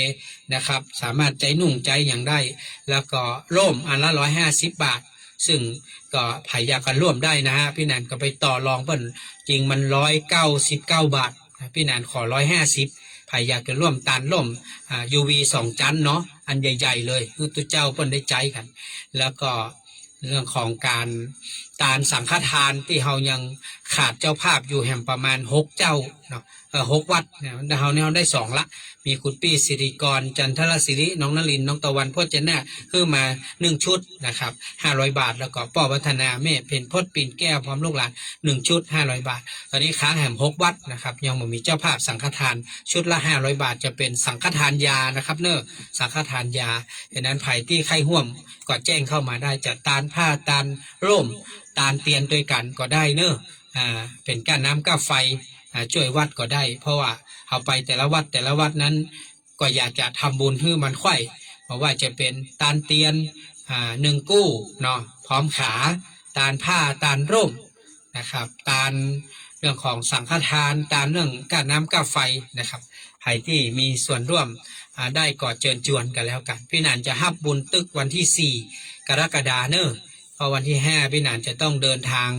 นะครับสามารถใจนุ่งใจอย่างได้แล้วก็ร่มอันละ150 บาทซึ่งก็ใครอยากกันร่วมได้นะฮะพี่นันก็ไปต่อรองเพิ่นจริงมัน199 บาทพี่นันขอ150ใครอยากจะร่วมตานร่มUV 2 ชั้นเนาะอันใหญ่ๆเลยคือตัวเจ้าเพิ่นได้ใจกันแล้วก็เรื่องของการตานสังฆทานที่เฮายังขาดเจ้าภาพอยู่แห่งประมาณ6 เจ้าเนาะ6 วัดเนี่ยเฮาได้2ละมีคุณปี้สิริกรจันทรศิริน้องนลินน้องตะวันพจนาคือมา1 ชุดนะครับ500 บาทแล้วก็ป้อวัฒนาแม่เพ็ญพจน์ปิ่นแก้วพร้อมลูกหลาน1 ชุด500 บาทตอนนี้ค้างแห่ง6 วัดนะครับยังไม่มีเจ้าภาพสังฆทานชุดละ500 บาทจะเป็นสังฆทานยานะครับเนอะสังฆทานยาดังนั้นไผ่ที่ใครห่วมก็แจ้งเข้ามาได้จะตานผ้าตานร่มตานเตียนด้วยกันก็ได้เนอะเป็นก้านน้ำก้าไฟช่วยวัดก็ได้เพราะว่าเอาไปแต่ละวัดนั้นก็อยากจะทำบุญให้มันไข่เพราะว่าจะเป็นตานเตียน1 กู้เนาะพร้อมขาตานผ้าตานร่มนะครับตานเรื่องของสังฆทานตานเรื่องก้านน้ำก้าไฟนะครับใครที่มีส่วนร่วมได้ก็เชิญชวนกันแล้วกันพี่นันจะฮับบุญตึกวันที่4 กรกฎาคมเนอะพอวันที่5พี่นันจะต้องเดินทาง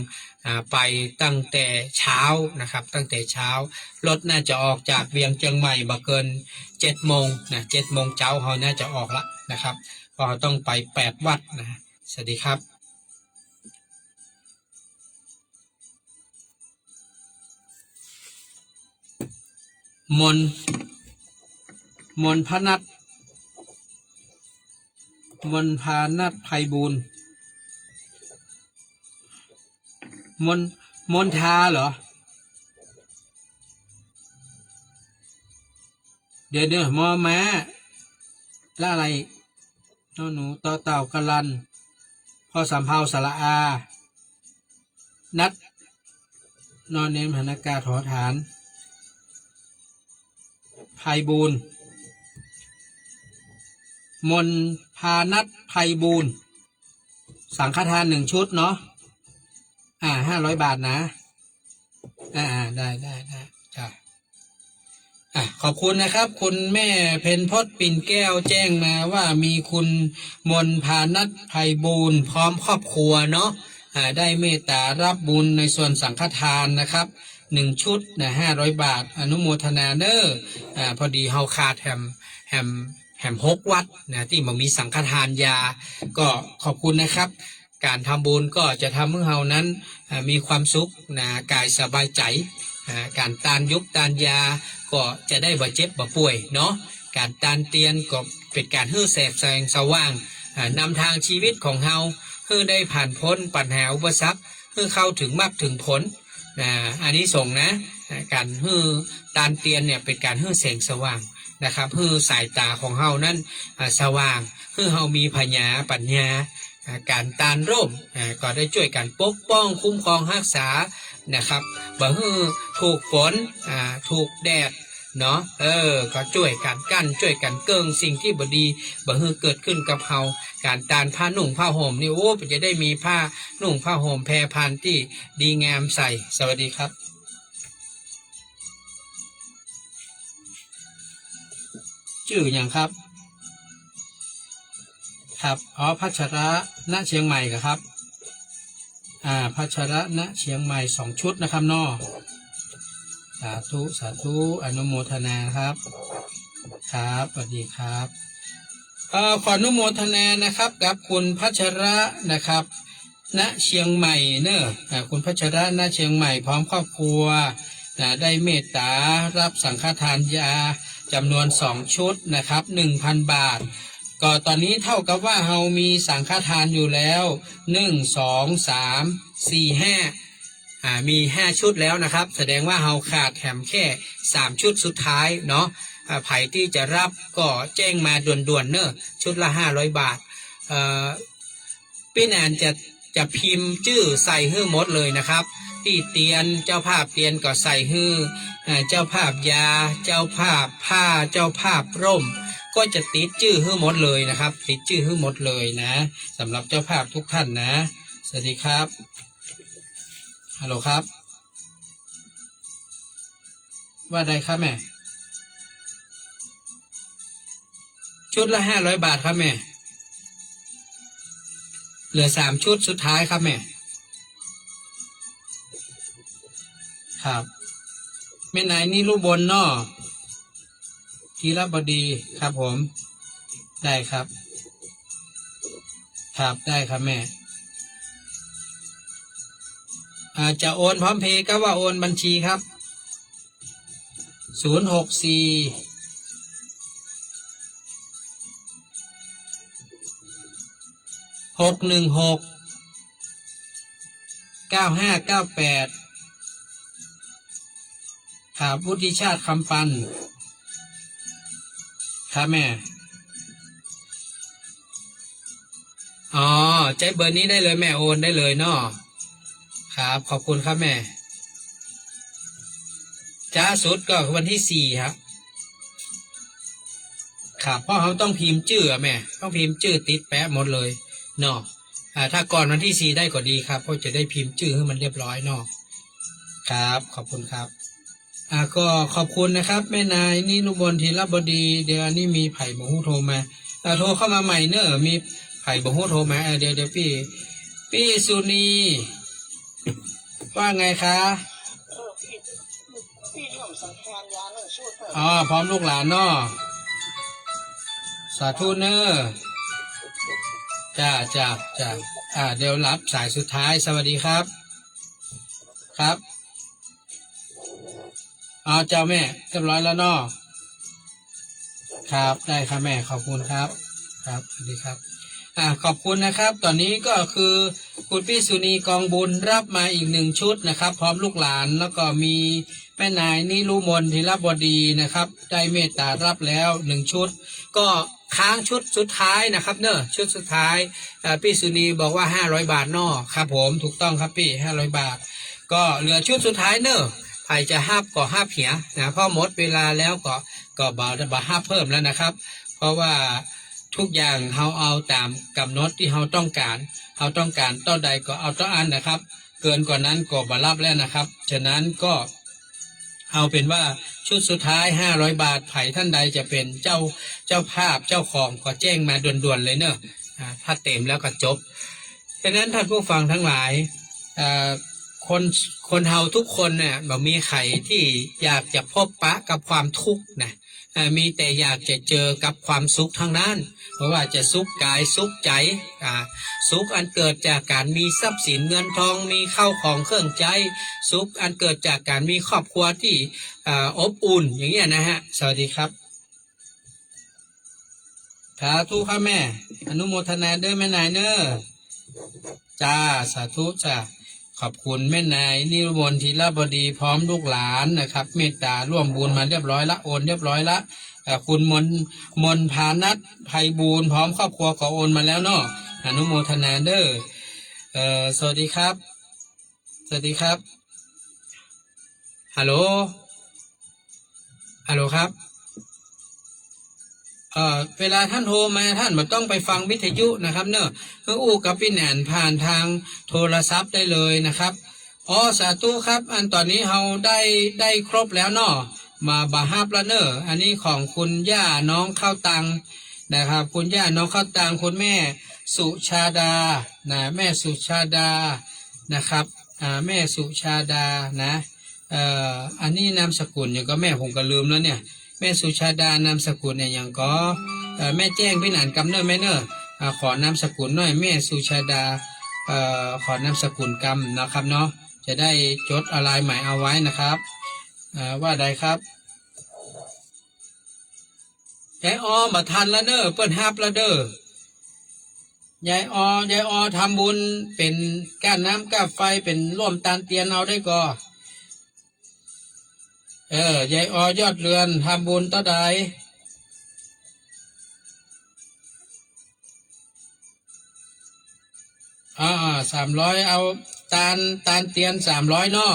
ไปตั้งแต่เช้านะครับตั้งแต่เช้ารถน่าจะออกจากเวียงเชียงใหม่บ่เกิน7 โมงนะ7 โมงเช้าเขาน่าจะออกละนะครับก็ต้องไป8 วัดนะสวัสดีครับมนพนัทมนพานัทไพบูลย์มนทาเหรอเดี๋ยวมอม้าแล้วอะไรนอหนูต่อเต่ากะลันพอสำเภาสระอานัดนอนเนมหันากาถอฐานไพบูลย์มนพานัทไพบูลย์สังฆทาน1 ชุดเนาะ500 บาทนะได้จ้ะขอบคุณนะครับคุณแม่เพ็ญพจน์ปิ่นแก้วแจ้งมาว่ามีคุณมนพานัทไพบูลย์พร้อมครอบครัวเนาะได้เมตตารับบุญในส่วนสังฆทานนะครับ1 ชุดนะ500 บาทอนุโมทนาเนอพอดีเฮาขาดแฮม6 วัดนะที่มันมีสังฆทานยาก็ขอบคุณนะครับการทำบุญก็จะทำให้เฮานั้นมีความสุขนะกายสบายใจการตานยุกตานยาก็จะได้บ่เจ็บบ่ป่วยเนาะการตานเตียนก็เป็นการให้แสงสว่างนำทางชีวิตของเฮาให้ได้ผ่านพ้นปัญหาอุปสรรคให้เข้าถึงมรรคถึงผลอันนี้ส่งนะการให้ตานเตียนเนี่ยเป็นการให้แสงสว่างนะครับให้สายตาของเฮานั้นสว่างให้เฮามีปัญญา การตานร่มก็ได้ช่วยกันปกป้องคุ้มครองรักษานะครับบ่ฮือถูกฝนถูกแดดเนาะก็ช่วยกันกั้นช่วยกันเกิงสิ่งที่บ่ดีบ่ฮือเกิดขึ้นกับเฮาการตานผ้านุ่งผ้าห่มนี่โอ้จะได้มีผ้านุ่งผ้าห่มแพรพันที่ดีงามใส่สวัสดีครับชื่ออย่างครับครับพัชระณเชียงใหม่ครับพัชระณเชียงใหม่2 ชุดนะครับน้อสาธุสาธุอนุโมทนาครับครับสวัสดีครับขออนุโมทนานะครับกับคุณพัชระนะครับณเชียงใหม่เนอะคุณพัชระณเชียงใหม่พร้อมครอบครัวได้เมตตารับสังฆทานยาจำนวน2 ชุดนะครับ 1,000 บาทก็ตอนนี้เท่ากับว่าเรามีสังฆทานอยู่แล้ว1 2 3 4 5มี5 ชุดแล้วนะครับแสดงว่าเราขาดแถมแค่3 ชุดสุดท้ายเนาะไผ่ที่จะรับก็แจ้งมาด่วนๆเนอะชุดละ500 บาทพี่แนนจะพิมพ์ชื่อใส่ให้หมดเลยนะครับที่เตียนเจ้าภาพเตียนก็ใส่ให้เจ้าภาพยาเจ้าภาพผ้าเจ้าภาพร่มก็จะติดชื่อให้หมดเลยนะครับติดชื่อให้หมดเลยนะสำหรับเจ้าภาพทุกท่านนะสวัสดีครับฮัลโหลครับว่าไดครับแม่ชุดละ500 บาทครับแม่เหลือ3 ชุดสุดท้ายครับแม่ครับแม่นายนี่รูปบนเนาะธีรบดีครับผมได้ครับครับได้ครับแม่จะโอนพร้อมเพย์ก็ว่าโอนบัญชีครับ064-616-9598ครับวุฒิชาติคำปันครับแม่ใจเบอร์นี้ได้เลยแม่โอนได้เลยเนาะครับขอบคุณครับแม่จ้าสุดก็วันที่4ครับครับเพราะเขาต้องพิมพ์ชื่อแม่ต้องพิมพ์ชื่อติดแปะหมดเลยเนาะถ้าก่อนวันที่4ได้ก็ดีครับเพราะจะได้พิมพ์ชื่อให้มันเรียบร้อยเนาะครับขอบคุณครับก็ขอบคุณนะครับแม่นายนี่ลุบลธีรบดีเดี๋ยวนี้มีไผ่บ่ฮู้โทรมาโทรเข้ามาใหม่เนอะมีไผ่บ่ฮู้โทรมาเดี๋ยวพี่สุนีว่าไงคะพร้อมลูกหลานเนาะสาธุเนอะจ้าเดี๋ยวรับสายสุดท้ายสวัสดีครับครับเจ้าแม่เรียบร้อยแล้วเนาะครับได้ครับแม่ขอบคุณครับครับสวัสดีครับขอบคุณนะครับตอนนี้ก็คือคุณพี่สุนีกองบุญรับมาอีก1 ชุดนะครับพร้อมลูกหลานแล้วก็มีแม่นายนิรุมนธีรบดีนะครับได้เมตตารับแล้ว1 ชุดก็ค้างชุดสุดท้ายนะครับเนอะชุดสุดท้ายพี่สุนีบอกว่า500 บาทเนาะครับผมถูกต้องครับพี่500 บาทก็เหลือชุดสุดท้ายเนอะใครจะห้าก็ห้าเหียนะเพราะหมดเวลาแล้วก็บ่ห้าเพิ่มแล้วนะครับเพราะว่าทุกอย่างเราเอาตามกำหนดที่เราต้องการต่อใดก็เอาต่ออันนะครับเกินกว่านั้นก็บ่รับแล้วนะครับฉะนั้นก็เอาเป็นว่าชุดสุดท้าย500 บาทไผ่ท่านใดจะเป็นเจ้าภาพเจ้าของก็แจ้งมาด่วนๆเลยเนอะถ้าเต็มแล้วก็จบฉะนั้นท่านผู้ฟังทั้งหลายคนเฮาทุกคนเนี่ยแบบมีใครที่อยากจะพบปะกับความทุกข์นะมีแต่อยากจะเจอกับความสุขทางนั้นเพราะว่าจะสุขกายสุขใจสุขอันเกิดจากการมีทรัพย์สินเงินทองมีข้าวของเครื่องใจสุขอันเกิดจากการมีครอบครัวที่อบอุ่นอย่างเงี้ยนะฮะสวัสดีครับสาธุครับแม่อนุโมทนาด้วยแม่นายเนอะจ้าสาธุจ้าขอบคุณแม่นายนิรมนธีรบดีพร้อมลูกหลานนะครับเมตตาร่วมบุญมาเรียบร้อยละโอนเรียบร้อยละคุณมนพานัทไพบูลพร้อมครอบครัวก็โอนมาแล้วเนาะ อนุโมทนาเด้อสวัสดีครับสวัสดีครับฮัลโหลฮัลโหลครับเวลาท่านโทรมาท่านไม่ต้องไปฟังวิทยุนะครับเนอะอู้กับพี่แหนนผ่านทางโทรศัพท์ได้เลยนะครับสาธุครับอันตอนนี้เราได้ครบแล้วเนาะมาบาฮับแล้วเนอะอันนี้ของคุณย่าน้องข้าวตังนะครับคุณย่าน้องข้าวตังคุณแม่สุชาดานะแม่สุชาดานะครับแม่สุชาดานะอันนี้นามสกุลอย่างก็แม่ผมก็ลืมแล้วเนี่ยแม่สุชาดานามสกุลเนี่ยอย่างก็แม่แจ้งพี่หนานกำเนิดแม่เนอะขอนามสกุลหน่อยแม่สุชาดาขอนามสกุลกำนะครับเนาะจะได้จดอะไรหมายเอาไว้นะครับว่าใดครับยายอมาทันแล้วเนอะเปิ้นฮับแล้วเด้อยายอทำบุญเป็นก้านน้ำก้าไฟเป็นร่วมตานเตียนเอาได้ก่อยายยอดเรือนทำบุญต่อใด300เอาตานเตียน300เนาะ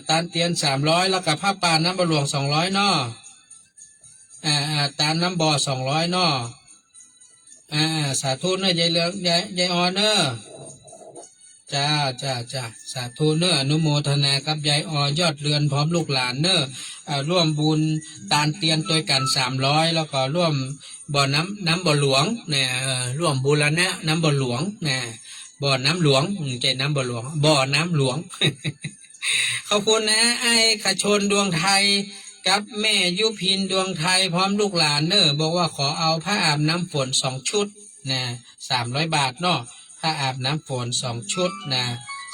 ตานเตียน300แล้วกับผ้าป่าน้ำบะหลวง200เนาะตานน้ำบ่อ200เนาะสาธุเนอะยายเรืองยายเนอะจ้าสาธุเนอะอนุโมทนากับยายยอดเรือนพร้อมลูกหลานเนอะร่วมบุญตานเตียนตัวกัน300แล้วก็ร่วมบ่อน้ำบ่อหลวงเนี่ยร่วมบูรณะน้ำบ่อหลวงเนี่ยบ่อน้ำหลวงใจน้ำบ่อหลวงบ่อน้ำหลวง ขอบคุณนะไอ้ขชนดวงไทยกับแม่ยุพินดวงไทยพร้อมลูกหลานเนอะบอกว่าขอเอาผ้าอาบน้ำฝน2 ชุดนะ300 บาทเนาะผ้าอาบน้ำฝน2 ชุดนะ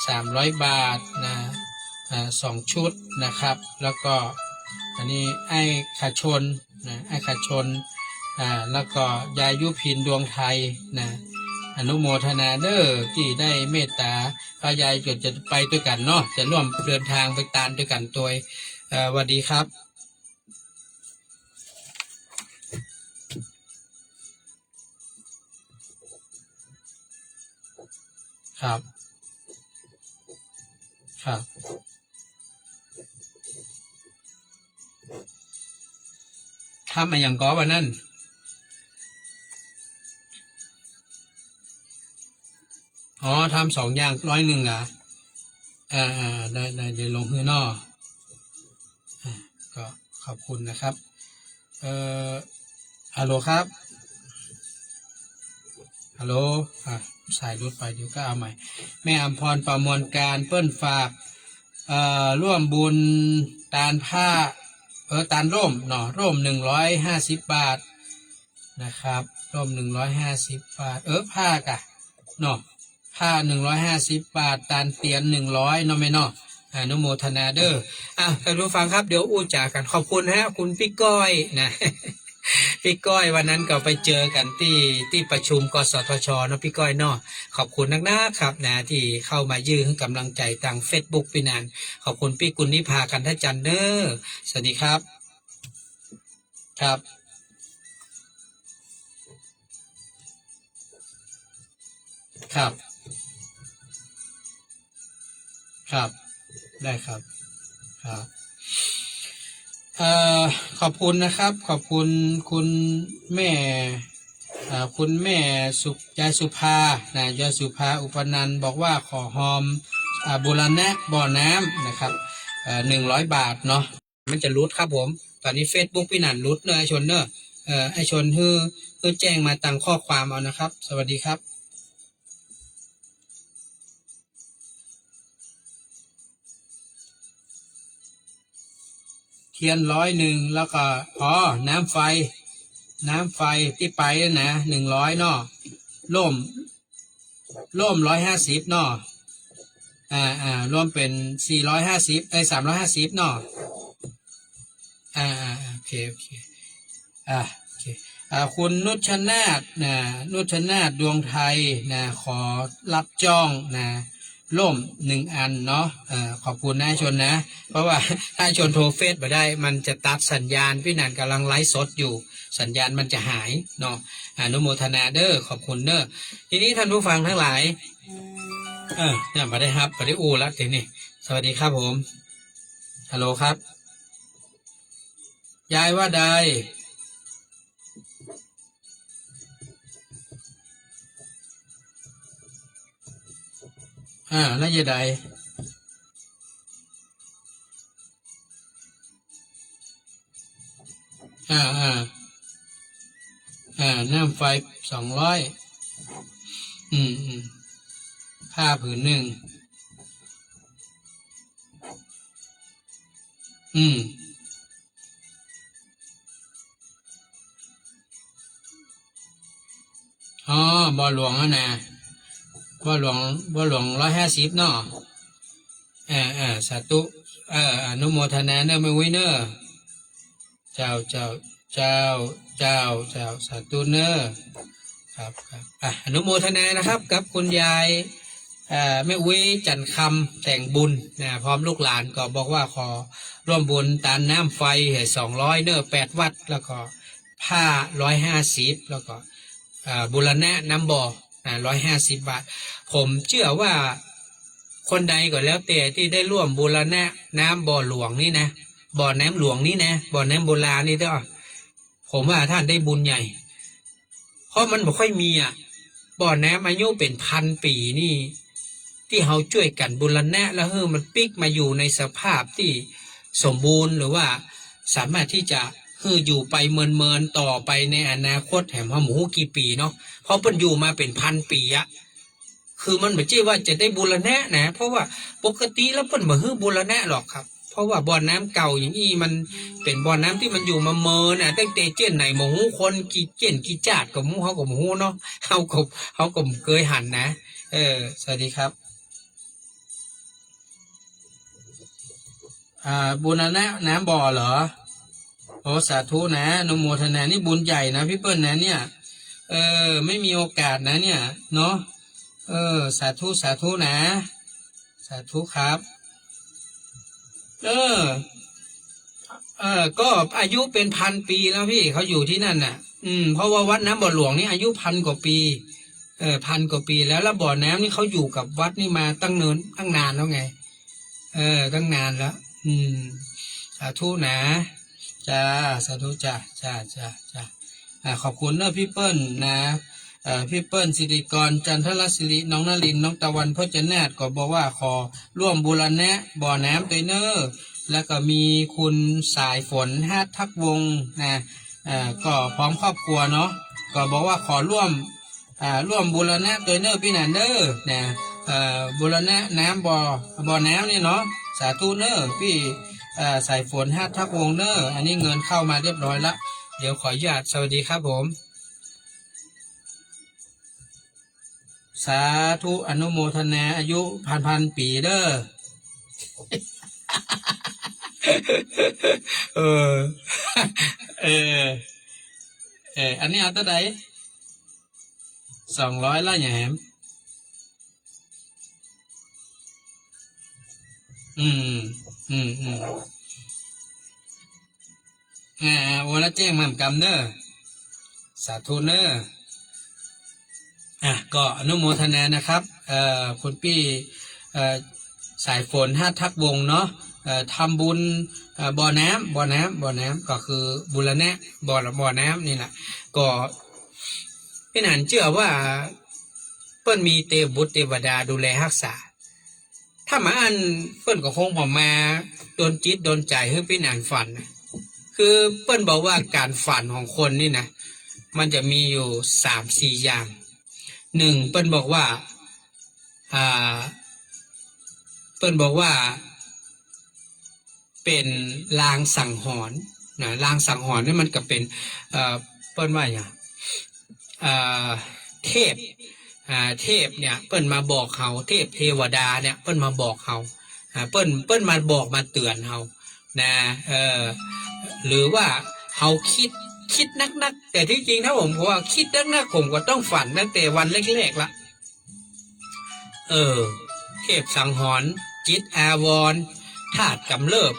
300 บาทนะ2 ชุดนะครับแล้วก็อันนี้ไอ้ขชนนะไอ้ขชนแล้วก็ยายยุพินดวงไทยนะอนุโมทนาเด้อที่ได้เมตตาพระยายจะไปด้วยกันเนาะจะร่วมเดินทางไปตานด้วยกันตัวสวัสดีครับครับทำมาอย่างก้อวันนั้นทำ2 อย่าง100อ่ะได้เดี๋ยวลงฮื้อนอก็ขอบคุณนะครับฮัลโหลครับฮัลโหลสายรุดไปเดี๋ยวก็เอาใหม่แม่อำพรประมวลการเปิ้นฝากร่วมบุญตานผ้าตานร่มเนาะร่ม150 บาทนะครับร่ม150 บาทผ้ากะเนาะผ้า150 บาทตานเตียน100เนาะไม่เนาะอนุโมทนาเด้อท่านผู้ฟังครับเดี๋ยวอู้จ่ากันขอบคุณฮะคุณพี่ก้อยนะ พี่ก้อยวันนั้นก็ไปเจอกันที่ประชุมกสทชเนาะพี่ก้อยเนาะขอบคุณนักครับนะที่เข้ามายื่นให้กำลังใจทาง Facebook พี่นานขอบคุณพี่กุลนิพากันทจันเนอร์สวัสดีครับครับได้ครับขอบคุณนะครับขอบคุณคุณแม่คุณแม่ยายสุภานะยายสุภาอุปนันท์บอกว่าขอหอมบูรณะบ่อน้ำนะครับ100 บาทเนาะมันจะรุดครับผมตอนนี้ Facebook พี่นันรุดเนอะไอชนเนอะไอชนฮือแจ้งมาตังข้อความเอานะครับสวัสดีครับเทียน100แล้วก็น้ำไฟที่ไปนะ100เนาะร่ม150เนาะรวมเป็น450350เนาะโอเคโอเคคุณนุชนาถดวงไทยนะขอรับจ้องนะ ร่ม1 อันเนาะขอบคุณนายชนนะ เพราะว่าถ้าชนโทรเฟซมาได้มันจะตัดสัญญาณพี่นันกำลังไลฟ์สดอยู่สัญญาณมันจะหายเนาะอนุโมทนาเด้อขอบคุณเด้อทีนี้ท่านผู้ฟังทั้งหลายเนี่ยมาได้ครับมาได้อูแล้วทีนี้สวัสดีครับผมฮัลโหลครับยายว่าใดแล้วยายใดน้ำไฟ200ผ้าผืน1บ่อหลวงนะบ่อหลวง150เนาะสาธุอนุโมทนาเนอะไม่วิเนอะเจ้าสาธุเนอะครับอนุโมทนานะครับกับคุณยายแม่วิจันคำแต่งบุญนะพร้อมลูกหลานก็บอกว่าขอร่วมบุญตานน้ำไฟ200เนอะ8 วัตต์แล้วก็ผ้า150แล้วก็บูรณะน้ำบ่อ150 บาทผมเชื่อว่าคนใดก็แล้วแต่ที่ได้ร่วมบูรณะน้ำบ่อหลวงนี่นะบ่อน้ำหลวงนี่นะบ่อน้ำโบราณนี่เด้อผมว่าท่านได้บุญใหญ่เพราะมันไม่ค่อยมีบ่อน้ำอายุเป็น1,000 ปีนี่ที่เขาช่วยกันบูรณะแล้วมันปิกมาอยู่ในสภาพที่สมบูรณ์หรือว่าสามารถที่จะอยู่ไปเมินต่อไปในอนาคตแถมหมูกี่ปีเนาะเพราะเพิ่นอยู่มาเป็น1,000 ปีคือมันไม่ใช่ว่าจะได้บูรณะนะเพราะว่าปกติแล้วเพิ่นบ่บูรณะหรอกครับเพราะว่าบ่อน้ำเก่าอย่างนี้มันเป็นบ่อน้ำที่มันอยู่มาเมินตั้งแต่เจ้นไหนหมูคนกี่เจ้นกี่จาดกับหมูเขากับหมูเนาะเขาก็เคยหันนะสวัสดีครับบูรณะน้ำบ่อเหรอโอ้สาธุนะอนุโมทนานี่บุญใหญ่นะพี่เปิ้ลนะเนี่ยไม่มีโอกาสนะเนี่ยเนาะสาธุนะสาธุครับก็อายุเป็น1,000 ปีแล้วพี่เขาอยู่ที่นั่นน่ะเพราะว่าวัดน้ำบ่อหลวงนี่อายุ1,000 กว่าปี1,000 กว่าปีแล้วบ่อน้ำนี่เขาอยู่กับวัดนี่มาตั้งนานแล้วไงตั้งนานแล้วสาธุนะจ้าสาธุจ้าขอบคุณเนอะพี่เปิ้ลนะพี่เปิ้ลสิริกรจันทรศิริน้องนลินน้องตะวันพจนาถก็บอกว่าขอร่วมบูรณะบ่อน้ำตัวเนอร์แล้วก็มีคุณสายฝนฮาดทักวงนะก็พร้อมครอบครัวเนาะก็บอกว่าขอร่วมบูรณะตัวเนอร์พี่นันเนอร์นะบูรณะน้ำบ่อน้ำเนี่ยเนาะสาธุเนอร์พี่สายฝนฮาดทักวงเนอร์อันนี้เงินเข้ามาเรียบร้อยละเดี๋ยวขออนุญาตสวัสดีครับผมสาธุอนุโมทนาอายุพันปีเด้ออันนี้เอาตัวใด200ละแหมวันละแจ้งมั่นกำเนอสาธุเนอก็อนุโมทนานะครับคุณพี่สายฝนฮาดทักวงเนาะทำบุญบ่อน้ำก็คือบุรณะบ่อน้ำนี่แหละก็พี่นันเชื่อว่าเปิ้นมีเทพบุตรเทวดาดูแลรักษาถ้ามาอันเปิ้นก็คงพอมาโดนจิตโดนใจให้พี่นันฝันคือเปิ้นบอกว่าการฝันของคนนี่นะมันจะมีอยู่3-4 อย่าง1เปิ้นบอกว่าเป็นลางสังหรณ์นะลางสังหรณ์นี่มันก็เป็นเปิ้นว่าอย่างเทพเนี่ยเปิ้นมาบอกเขาเทพเทวดาเนี่ยเปิ้นมาบอกเขาเปิ้นมาบอกมาเตือนเขานะหรือว่าเขาคิดนักแต่ที่จริงถ้าผมว่าคิดนักผมก็ต้องฝันตั้งแต่วันแรกๆละ เทพสังหรณ์จิตอาวรณ์ธาตุกำเริบ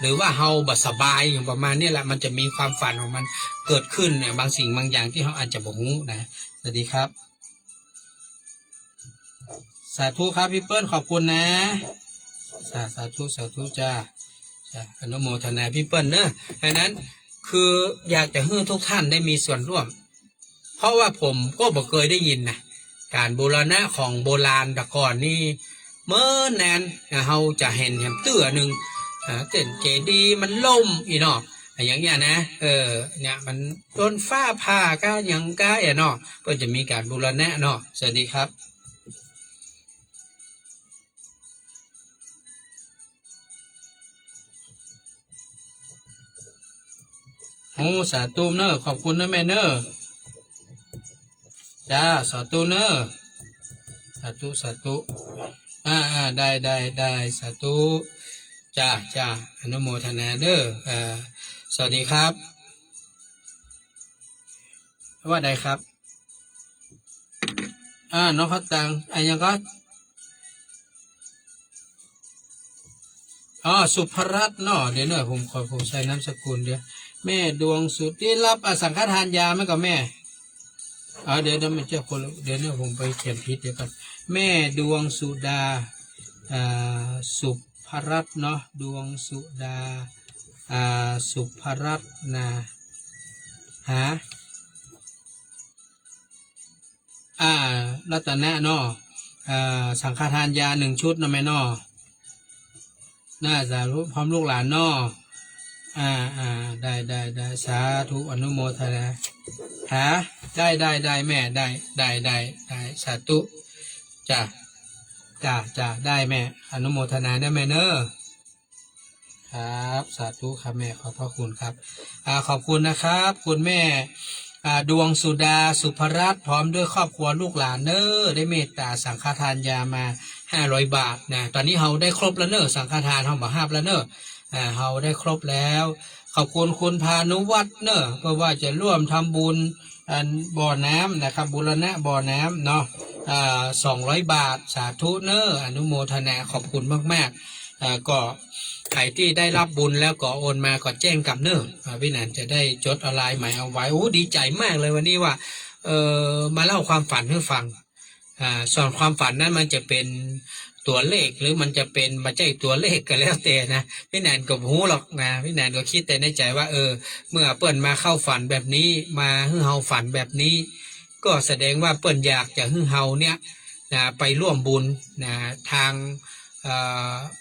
หรือว่าเฮาบ่สบายอย่างประมาณนี้แหละมันจะมีความฝันของมันเกิดขึ้นเนี่ยบางสิ่งบางอย่างที่เขาอาจจะบ่รู้นะสวัสดีครับสาธุครับพี่เปิ้ลขอบคุณนะสาธุจ้าอนุโมทนาพี่เปิ้ลเนอะดังนั้นคืออยากจะให้ทุกท่านได้มีส่วนร่วมเพราะว่าผมก็บ่เคยได้ยินนะการบูรณะของโบราณแต่ก่อนนี่เมื่อนานเราจะเห็นแหมเตื้อหนึ่งเต้นเจดีย์มันล่มอีเนาะอย่างเงี้ยนะเนี่ยมันโดนฟ้าผ่าก็ยังก็เนาะก็จะมีการบูรณะเนาะสวัสดีครับโอ้สาธุเนอะขอบคุณนะแม่เนอะจ้าสาธุเนอะสาธุได้สาธุจ้าอนุโมทนาเด้อสวัสดีครับว่าใดครับน้องพัดตังยังก็สุภรัตน์เนาะเดี๋ยวเนอะผมใช้นามสกุลเดี๋ยวแม่ดวงสุดที่รับสังฆทานยาไหมกับแม่เดี๋ยวมันจะคนเดี๋ยวเนี่ยผมไปเขียนผิดเดี๋ยวกันแม่ดวงสุดาสุภรัตน์เนาะดวงสุดาสุภรัตน์นะรัตนะเนาะสังฆทานยา1 ชุดนะแม่เนาะน่าจะรู้พร้อมลูกหลานเนาะได้สาธุอนุโมทนาได้แม่ได้สาธุจ้าได้แม่อนุโมทนาได้แม่เนอะครับสาธุครับแม่ขอบพระคุณครับขอบคุณนะครับคุณแม่ดวงสุดาสุภรัตน์พร้อมด้วยครอบครัวลูกหลานเนอะได้เมตตาสังฆทานยามา500 บาทนะตอนนี้เราได้ครบแล้วเนอะสังฆทานเราบ่5แล้วเนอะเราได้ครบแล้วขอบคุณคุณพานุวัฒน์เนอะเพราะว่าจะร่วมทำบุญบ่อน้ำนะครับบูรณะบ่อน้ำเนาะ200 บาทสาธุเนอะอนุโมทนาขอบคุณมากๆก็ใครที่ได้รับบุญแล้วก็โอนมาก็แจ้งกับเนอะพี่นันจะได้จดอะไรหมายเอาไว้โอ้ดีใจมากเลยวันนี้ว่ามาเล่าความฝันให้ฟังส่วนความฝันนั้นมันจะเป็นตัวเลขหรือมันจะเป็นมาใจตัวเลขก็แล้วแต่นะพี่แนนก็หูหรอกนะพี่แนนก็คิดแต่ในใจว่าเมื่อเปิ้นมาเข้าฝันแบบนี้มาฮึ่เฮาฝันแบบนี้ก็แสดงว่าเปิ้นอยากจะฮึ่เฮาเนี่ยนะไปร่วมบุญนะทาง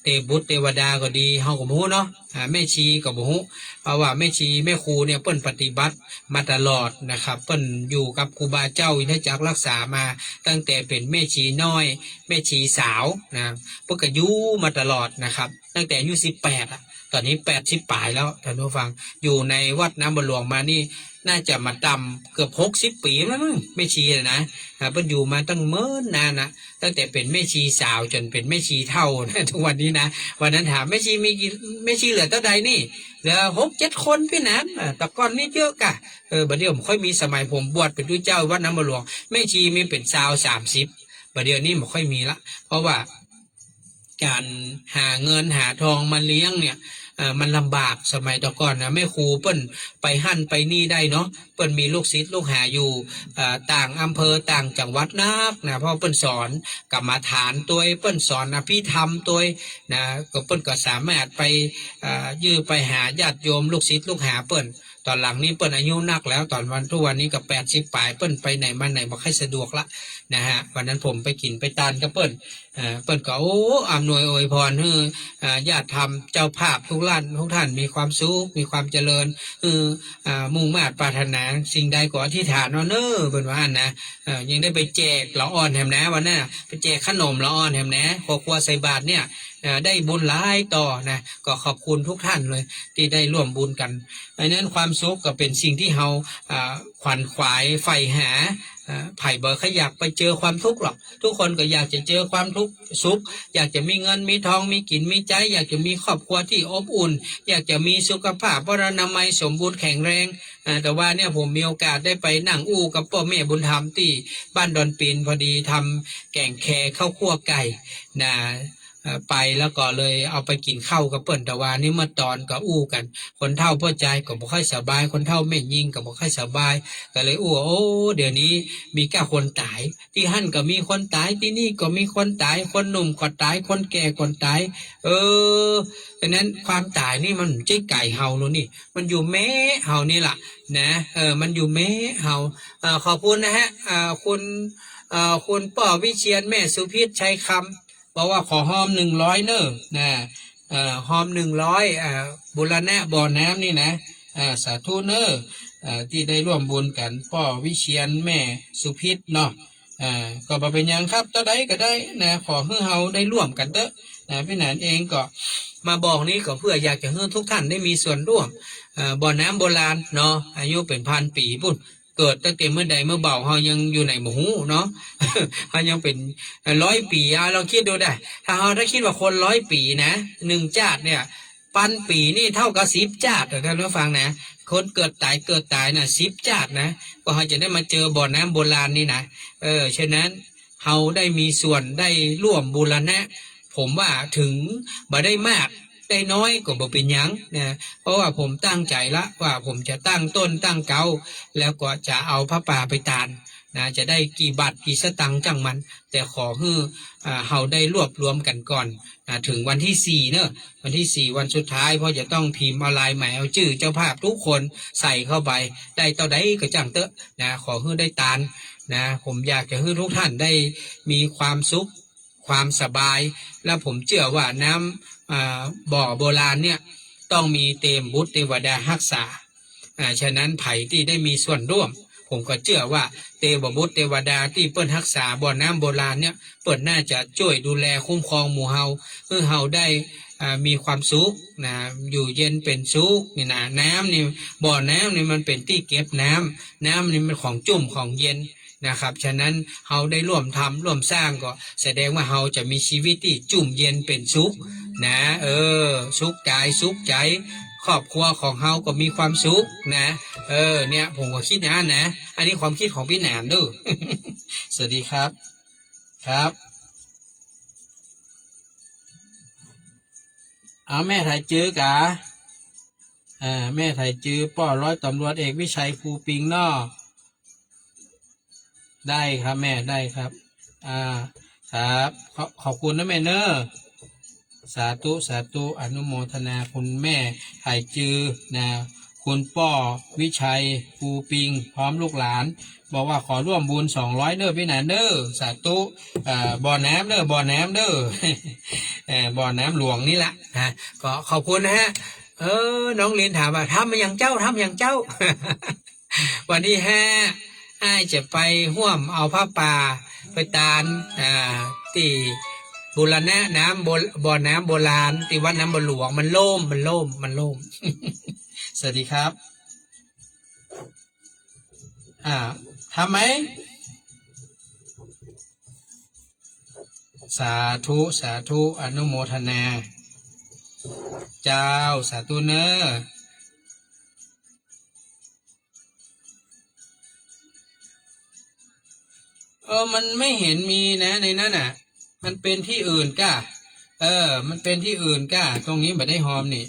เทพบุตรเทวดาก็ดีเฮาก็บ่ฮู้เนาะแม่ชีก็บ่ฮู้เพราะว่าแม่ชีแม่ครูเนี่ยเปิ้นปฏิบัติมาตลอดนะครับเปิ้นอยู่กับครูบาเจ้าอินทจักรรักษามาตั้งแต่เป็นแม่ชีน้อยแม่ชีสาวนะเพิ่นก็อยู่มาตลอดนะครับตั้งแต่อายุ18ตอนนี้80ปลายแล้วท่านผู้ฟังอยู่ในวัดน้ำบัวหลวงมานี่น่าจะมาดำเกือบ60 ปีแล้วมั้งแม่ชีนะเพิ่นอยู่มาตั้งเมื่อนานนะตั้งแต่เป็นแม่ชีสาวจนเป็นแม่ชีเท่านะทุกวันนี้นะวันนั้นถามแม่ชีมีกี่แม่ชีเหลือเท่าใดนี่เหลือ6-7 คนพี่นะแต่ก่อนนี่เยอะกะบัดเดี๋ยวผมค่อยมีสมัยผมบวชเป็นด้วยเจ้าวัดน้ำบัวหลวงแม่ชีมีเป็น30บัดเดี๋ยวนี้ไม่ค่อยมีละเพราะว่าการหาเงินหาทองมาเลี้ยงเนี่ยมันลำบากสมัยตะก่อนนะแม่ครูเปิ้นไปหั่นไปนี่ได้เนาะเปิ้นมีลูกศิษย์ลูกหาอยู่ต่างอำเภอต่างจังหวัดนักนะเพราะเปิ้นสอนกรรมฐานตัวเปิ้นสอนอภิธรรมตัวนะก็เปิ้นก็สามารถไปยื้อไปหาญาติโยมลูกศิษย์ลูกหาเปิ้นตอนหลังนี้เปิ้นอายุนักแล้วตอนทุกวันนี้ก็80ปลายเปิ้นไปไหนมาไหนบ่ค่อยสะดวกละนะฮะวันนั้นผมไปกินไปทานกับเปิ้นก็โอ้อำนวยอวยพรให้ญาติธรรมเจ้าภาพทุกท่านมีความสุขมีความเจริญมุ่งมา่ปรารถนาสิ่งใดก็อธิษฐานเนาะเนอเปิ้นว่านะยังได้ไปแจกละอ่อนแหมนะวันนั้นไปแจกขนมละอ่อนแหมนะครอบครัวใส่บาตรเนี่ย ได้บุญหลายต่อนะก็ขอบคุณทุกท่านเลยที่ได้ร่วมบุญกันดังนั้นความสุขก็เป็นสิ่งที่เราขวัญขวายใฝ่หาไผ่เบอร์ขอยากไปเจอความทุกข์หรอกทุกคนก็อยากจะเจอความทุกข์สุขอยากจะมีเงินมีทองมีกินมีใจอยากจะมีครอบครัวที่อบอุ่นอยากจะมีสุขภาพพรรณนามัยสมบูรณ์แข็งแรงแต่ว่าเนี่ยผมมีโอกาสได้ไปนั่งอู้กับพ่อแม่บุญธรรมที่บ้านดอนปีนพอดีทำแกงแคข้าวคั่วไก่นะไปแล้วก็เลยเอาไปกินข้าวกับเปิ้นแต่ว่านี่เมื่อตอนก็อู้กันคนเฒ่าพ่อใจก็บ่ค่อยสบายคนเฒ่าแม่ยิงก็บ่ค่อยสบายก็เลยอู้โอ้เดี๋ยวนี้มีแก่คนตายที่หั่นก็มีคนตายที่นี่ก็มีคนตายคนหนุ่มก็ตายคนแก่ก็ตายดังนั้นความตายนี่มันใจไก่เฮาโน่นนี่มันอยู่แม้เฮานี่ล่ะนะมันอยู่แม้เฮาขอบคุณนะฮะคุณป้อวิเชียรแม่สุพิษชัยคำบอกว่าขอหอม100เนอะนะหอม100บุรณะบ่อน้ำนี่นะสาธุเนอะที่ได้ร่วมบุญกันป้อวิเชียรแม่สุพิษเนาะก็บ่เป็นหยังครับต่อใดก็ได้นะขอให้เฮาได้ร่วมกันเถอะพี่หนานเองก็มาบอกนี้ก็เพื่ออยากจะให้ทุกท่านได้มีส่วนร่วมบ่อน้ำโบราณเนาะอายุเป็นพันปีพุ่นเกิดตั้งแต่เมื่อใดเมื่อเบาเฮายังอยู่ในหมู่หูเนาะ เฮายังเป็น100 ปีเราคิดดูได้ถ้าเฮาได้คิดว่าคน100 ปีนะ1 ชาติเนี่ย1,000 ปีนี่เท่ากับ10 ชาติท่านผู้ฟังนะคนเกิดตายนะ10 ชาตินะก็เฮาจะได้มาเจอบ่อน้ำโบราณนี่นะฉะนั้นเฮาได้มีส่วนได้ร่วมบูรณะผมว่าถึงบ่ได้มากได้น้อยก็บ่เป็นหยังนะเพราะว่าผมตั้งใจละว่าผมจะตั้งต้นตั้งเกาแล้วก็จะเอาพระป่าไปตานนะจะได้กี่บาทกี่สตังค์จังมัน แต่ขอให้เฮาได้รวบรวมกันก่อนนะถึงวันที่4เนอะวันที่4วันสุดท้ายเพราะจะต้องพิมพ์ลายใหม่เอาชื่อเจ้าภาพทุกคนใส่เข้าไปได้ต่อใดก็จังเตอะนะขอให้ได้ตานนะผมอยากจะให้ทุกท่านได้มีความสุขความสบายและผมเชื่อว่าน้ำบ่อโบราณเนี่ยต้องมีเต็มบุตรเทวดารักษาฉะนั้นไผ่ที่ได้มีส่วนร่วมผมก็เชื่อว่าเทวบุตรเทวดาที่เปิ้นรักษาบ่อน้ำโบราณเนี่ยเปิ้นน่าจะช่วยดูแลคุ้มครองหมู่เฮาเพื่อเฮาได้มีความสุขนะอยู่เย็นเป็นสุขนี่นะน้ำนี่บ่อน้ำนี่มันเป็นที่เก็บน้ำนี่มันของจุ่มของเย็นนะครับฉะนั้นเฮาได้ร่วมทำร่วมสร้างก็แสดงว่าเฮาจะมีชีวิตที่จุ่มเย็นเป็นสุขนะสุขกายสุขใจครอบครัวของเฮาก็มีความสุขนะเนี่ยผมก็คิดอย่างนั้นนะอันนี้ความคิดของพี่แหนมดู สวัสดีครับครับเอาแม่ไทยจื้อกะแม่ไทยจื้อป้อร้อยตำรวจเอกวิชัยภูปิงนอได้ครับแม่ได้ครับครับขอบคุณนะแม่เนอะสาธุสาธุอนุโมทนาคุณแม่ไถ่จือนะคุณป้อวิชัยภูปิงพร้อมลูกหลานบอกว่าขอร่วมบุญ200เด้อพี่หนานเด้อสาธุบ่อน้ำเด้อบ่อน้ำเด้อ บ่อน้ำหลวงนี่แหละนะก็ขอบคุณนะฮะน้องเรียนถามว่าทำอย่างเจ้า วันที่5อ้ายจะไปห่วมเอาผ้าป่าไปตานที่บูรณะน้ำบ่อน้ำโบราณที่วัดน้ำบ่อหลวงมันโล่ม สวัสดีครับทำไหมสาธุอนุโมทนาเจ้าสาธุเนอะมันไม่เห็นมีนะในนั้นอ่ะมันเป็นที่อื่นก้ามันเป็นที่อื่นก้าตรงนี้ไม่ได้หอมนี่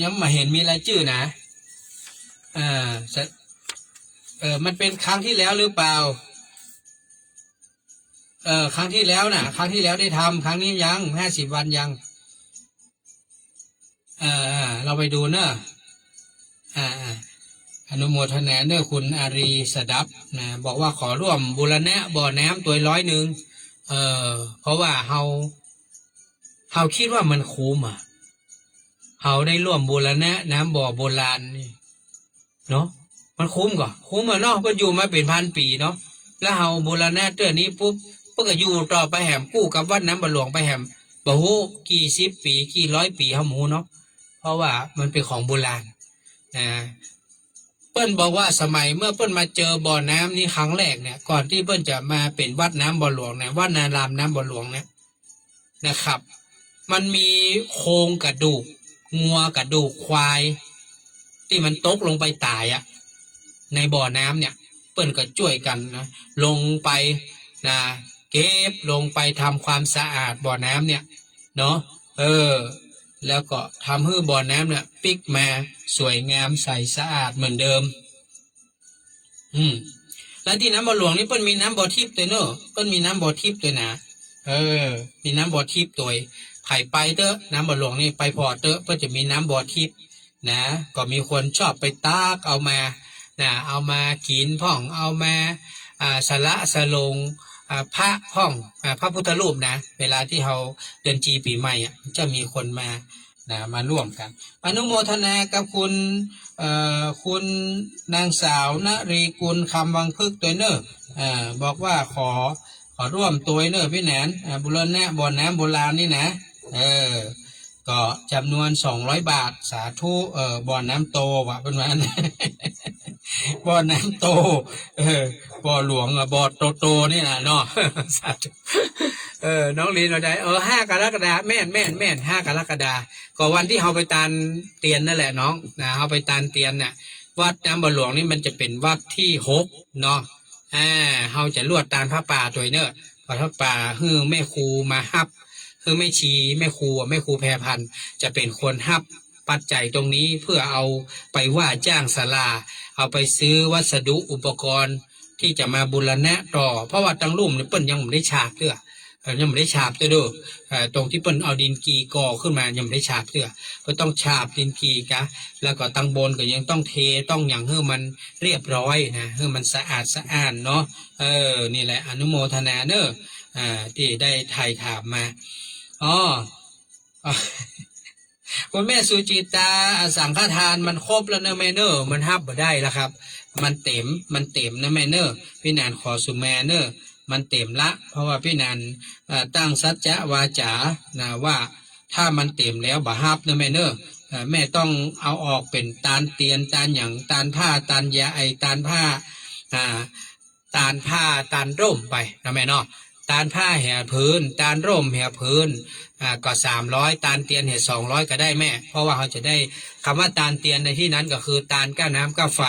ยังมาเห็นมีรายชื่อนะมันเป็นครั้งที่แล้วหรือเปล่าครั้งที่แล้วน่ะครั้งที่แล้วได้ทำครั้งนี้ยัง50 วันยังเราไปดูเนอะอนุโมทนาเนอะคุณอารีสดับนะบอกว่าขอร่วมบูรณะบ่อน้ำตัว100เพราะว่าเฮาคิดว่ามันคุ้มเฮาได้ร่วมบูรณะน้ำบ่อโบราณนี่เนาะมันคุ้มก่อคุ้มเนาะก็อยู่มาเป็น1,000 ปีเนาะแล้วเฮาบูรณะเตื้อนี้ปุ๊บ เพื่อก็อยู่ต่อไปแหมกู้กับวัดน้ำบ่หลวงไปแหมบ่ฮู้กี่สิบปีกี่ร้อยปีเฮาหมูเนาะเพราะว่ามันเป็นของโบราณนะเปิ้นบอกว่าสมัยเมื่อเปิ้นมาเจอบ่อน้ำนี้ครั้งแรกเนี่ยก่อนที่เปิ้นจะมาเป็นวัดน้ำบ่หลวงเนี่ยวัดนารามน้ำบ่หลวงเนี่ยนะครับมันมีโครงกระดูกงัวกระดูกควายที่มันตกลงไปตายอะในบ่อน้ำเนี่ยเปิ้นก็ช่วยกันนะลงไปนะเก็บลงไปทำความสะอาดบ่อน้ำเนี่ยเนาะแล้วก็ทำให้บ่อน้ำเนี่ยปิกมาสวยงามใสสะอาดเหมือนเดิมแล้วที่น้ำบ่อหลวงนี่เปิ้นมีน้ำบ่อทิพย์ตัวเนอะเปิ้นมีน้ำบ่อทิพย์ตัวนะมีน้ำบ่อทิพย์ตัวไผ่ไปเตอะน้ำบ่อหลวงนี่ไปพอเตอะเพื่อจะมีน้ำบ่อทิพย์นะก็มีคนชอบไปตากเอามานะเอามากินพ่องเอามาสละสลงพระพ่องพระพุทธรูปนะเวลาที่เขาเดือนจีปีใหม่จะมีคนมานะมาร่วมกันอนุโมทนากับคุณนางสาวนรีกุลคำวังพึกษ์ตัวเนอบอกว่าขอร่วมตัวเนอพี่แหนนบุรณะบ่อน้ำโบราณนี่นะก็จำนวน200 บาทสาธุบ่อน้ำโตว่ะเป็นวันบ่อน้ำโตบ่อหลวงบ่อโตนี่นะเนาะสาธุน้องลีนเราได้5 กรกฎาคมแม่น5 กรกฎาคมก็วันที่เขาไปตานเตียนนั่นแหละน้องนะเขาไปตานเตียนเนี่ยวัดน้ำบ่อหลวงนี่มันจะเป็นวัดที่6เนาะเขาจะลวดตานพระป่าตัวเนอะพระป่าแม่ครูมาฮับแม่ชีแม่ครูแพรพันธ์จะเป็นคนฮับปัจจัยตรงนี้เพื่อเอาไปว่าจ้างศาลาเอาไปซื้อวัสดุอุปกรณ์ที่จะมาบูรณะต่อเพราะว่าตั้งลุ่มเนี่ยเปิ้นยังไม่ได้ฉาบเตื้อยังไม่ได้ฉาบเตื้อดูตรงที่เปิ้นเอาดินกีก่อขึ้นมายังไม่ได้ฉาบเตื้อก็ต้องฉาบดินกีกะแล้วก็ตั้งบนก็ยังต้องเทต้องอย่างให้มันเรียบร้อยนะให้มันสะอาดเนาะนี่แหละอนุโมทนาเนอะที่ได้ไถ่ถามมาคุณแม่สุจิตาสังฆทานมันครบแล้วนะแม่เนอร์มันฮับบ่ได้แล้วครับมันเต็มนะแม่เนอร์พี่นานขอสุแม่เนอร์มันเต็มละเพราะว่าพี่นานตั้งสัจจะวาจานะว่าถ้ามันเต็มแล้วบ่ฮับนะแม่เนอร์แม่ต้องเอาออกเป็นตาลเตียนตาลหยังตาลผ้าตาลยาตาลผ้าตาลผ้าตาลร่มไปนะแม่เนาะตาลผ้าแห่พื้นตาลร่มแห่พื้นก็300ตาลเตียนเห็ด200ก็ได้แม่เพราะว่าเขาจะได้คำว่าตาลเตียนในที่นั้นก็คือตาลก้าน้ำก้าไฟ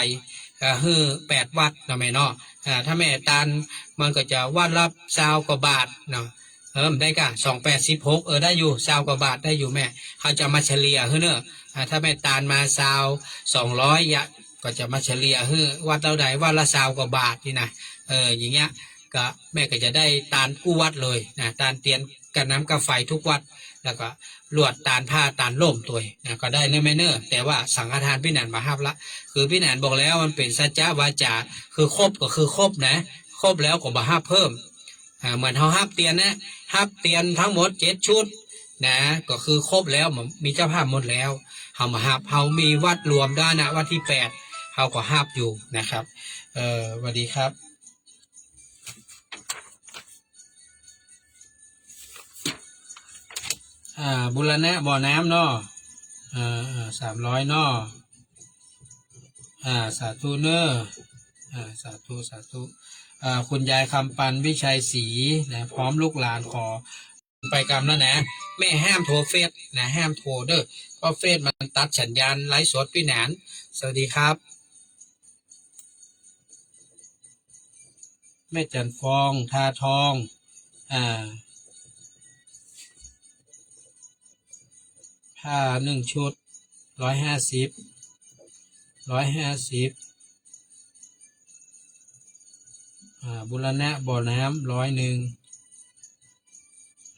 8 วัดนะแม่เนาะถ้าแม่ตาลมันก็จะวัดรับ20 กว่าบาทเนาะได้ก็286ได้อยู่20 กว่าบาทได้อยู่แม่เขาจะมาเฉลี่ยเนอะถ้าแม่ตาลมา200ก็จะมาเฉลี่ยวัดเราใดวัดละ20 กว่าบาทนี่นะอย่างเงี้ยก็แม่ก็จะได้ตาลกู้วัดเลยนะตาลเตียนกันน้ำกาไฟทุกวัดแล้วก็ลวดตาลผ้าตาลล่มตัวนะก็ได้เนื้อไม่เนื้อแต่ว่าสังฆทานพี่หนานมาห้ามละคือพี่หนานบอกแล้วมันเป็นสัจจะวาจาคือครบก็คือครบนะครบแล้วก็มาห้ามเพิ่มเหมือนเขาห้ามเตียนนะห้ามเตียนทั้งหมด7 ชุดนะก็คือครบแล้วมีเจ้าภาพหมดแล้วเขามาห้ามเขามีวัดรวมด้านนะวัดที่8เขาก็ห้ามอยู่นะครับสวัสดีครับบุรณะบ่อน้ำเนาะ300เนาะสาธุเนอะสาธุคุณยายคำปันวิชัยศรีนะพร้อมลูกหลานขอไปกรรมแล้วนะแม่ห้ามโทรเฟซนะห้ามโทรเด้อเพราะเฟซมันตัดสัญญาณไลฟ์สดพี่หนานสวัสดีครับแม่จันฟองทาทองผ้า1 ชุด150บุรณะบ่อน้ำ100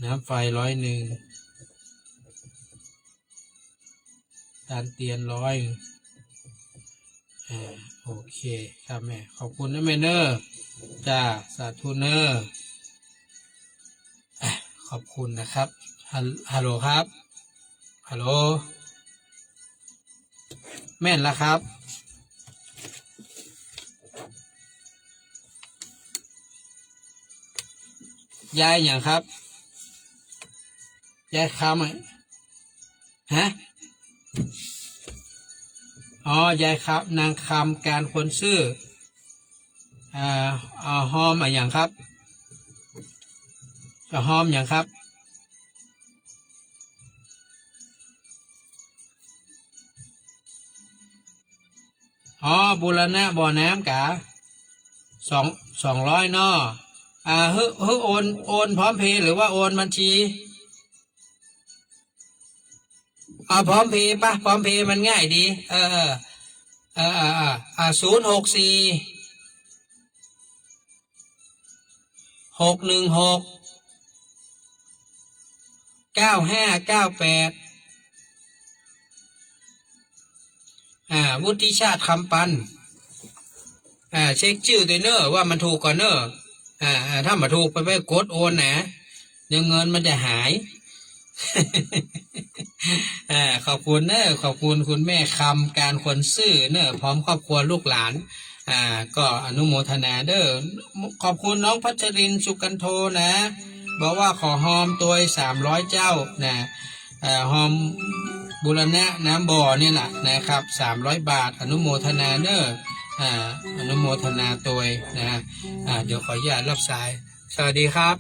น้ำไฟ100ตาลเตียน100โอเคครับแม่ขอบคุณนะแม่เนอร์จ้าสาธุเนอร์ขอบคุณนะครับฮัลโหลครับฮัลโหลแม่นแล้วครับ ยายอย่างครับยายคำอ่ะฮะอ๋อยายครับนางคำการคนซื่อหอมอะไรอย่างครับจะหอมอย่างครับอ๋อบูรณะบ่อน้ำกะ200นอฮึโอนพร้อมเพย์หรือว่าโอนบัญชีพร้อมเพย์ปะพร้อมเพย์มันง่ายดี064 616 9598วุฒิชาติคำปันเช็คชื่อตัวเนอว่ามันถูกก่อนเนอถ้ามาถูกไปกดโอนนะเดี๋ยวเงินมันจะหาย ขอบคุณเนอขอบคุณคุณแม่คำการคนซื่อเนอพร้อมครอบครัวลูกหลานก็อนุโมทนาเด้อขอบคุณน้องพัชรินสุกันโทนะบอกว่าขอหอมตัว300เจ้านะหอมบุรณะน้ำบ่อเนี่ยแหละนะครับ300 บาทอนุโมทนาเนออนุโมทนาตัวนะเดี๋ยวขออนุญาตรับสายสวัสดีครับ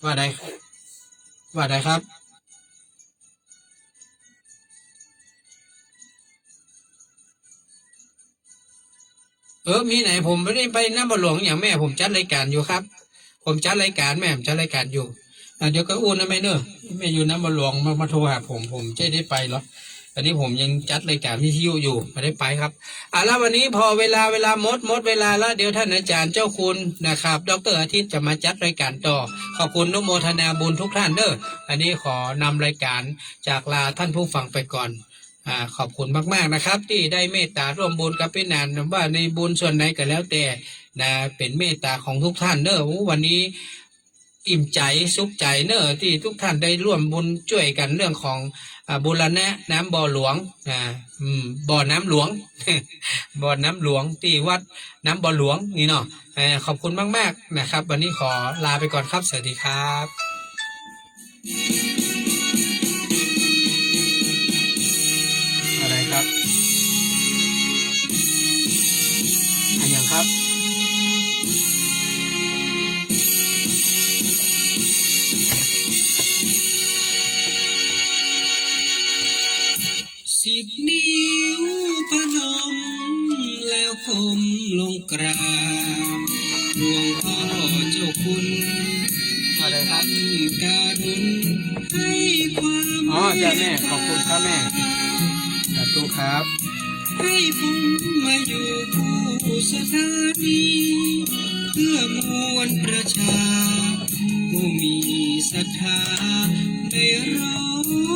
ว่าไดครับมีไหนผมไม่ได้ไปน้ำบ่หลวงอย่างแม่ผมจัดรายการอยู่ครับผมจัดรายการแม่ผมจัดรายการอยู่เดี๋ยวก็อ้วนนะแม่เนอะแม่อยู่น้ำบ่หลวงมาโทรหาผมจะได้ไปเหรออันนี้ผมยังจัดรายการวิทยุอยู่ไม่ได้ไปครับแล้ววันนี้พอเวลาหมดเวลาแล้วเดี๋ยวท่านอาจารย์เจ้าคุณนะครับดร.อาทิตย์จะมาจัดรายการต่อขอบคุณอนุโมทนาบุญทุกท่านเด้ออันนี้ขอนำรายการจากลาท่านผู้ฟังไปก่อนขอบคุณมากๆนะครับที่ได้เมตตาร่วมบุญกับพี่นันว่าในบุญส่วนไหนก็แล้วแต่นะเป็นเมตตาของทุกท่านเด้อวันนี้อิ่มใจสุขใจเนอะที่ทุกท่านได้ร่วมบุญช่วยกันเรื่องของบูรณะน้ำบ่อหลวงบ่อน้ำหลวง บ่อน้ำหลวงที่วัดน้ำบ่อหลวงนี่เนาะขอบคุณมากๆนะครับวันนี้ขอลาไปก่อนครับสวัสดีครับอะไรครับอย่างครับ10 นิ้วพนมแล้วก้มลงกราบหลวงพ่อเจ้าคุณอะไรครับการุณให้ความจ้าแม่ขอบคุณครับแม่สาธุครับให้ผมมาอยู่ผู้สถานีเพื่อมวลประชาผู้มีศรัทธาในร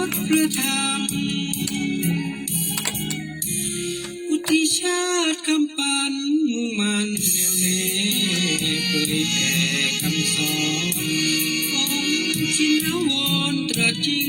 ถพระธรรมอุทิศชาติคำปันมุ่งมันแน่วแน่เผยแผ่คำสอนของชินวรตรัสจริง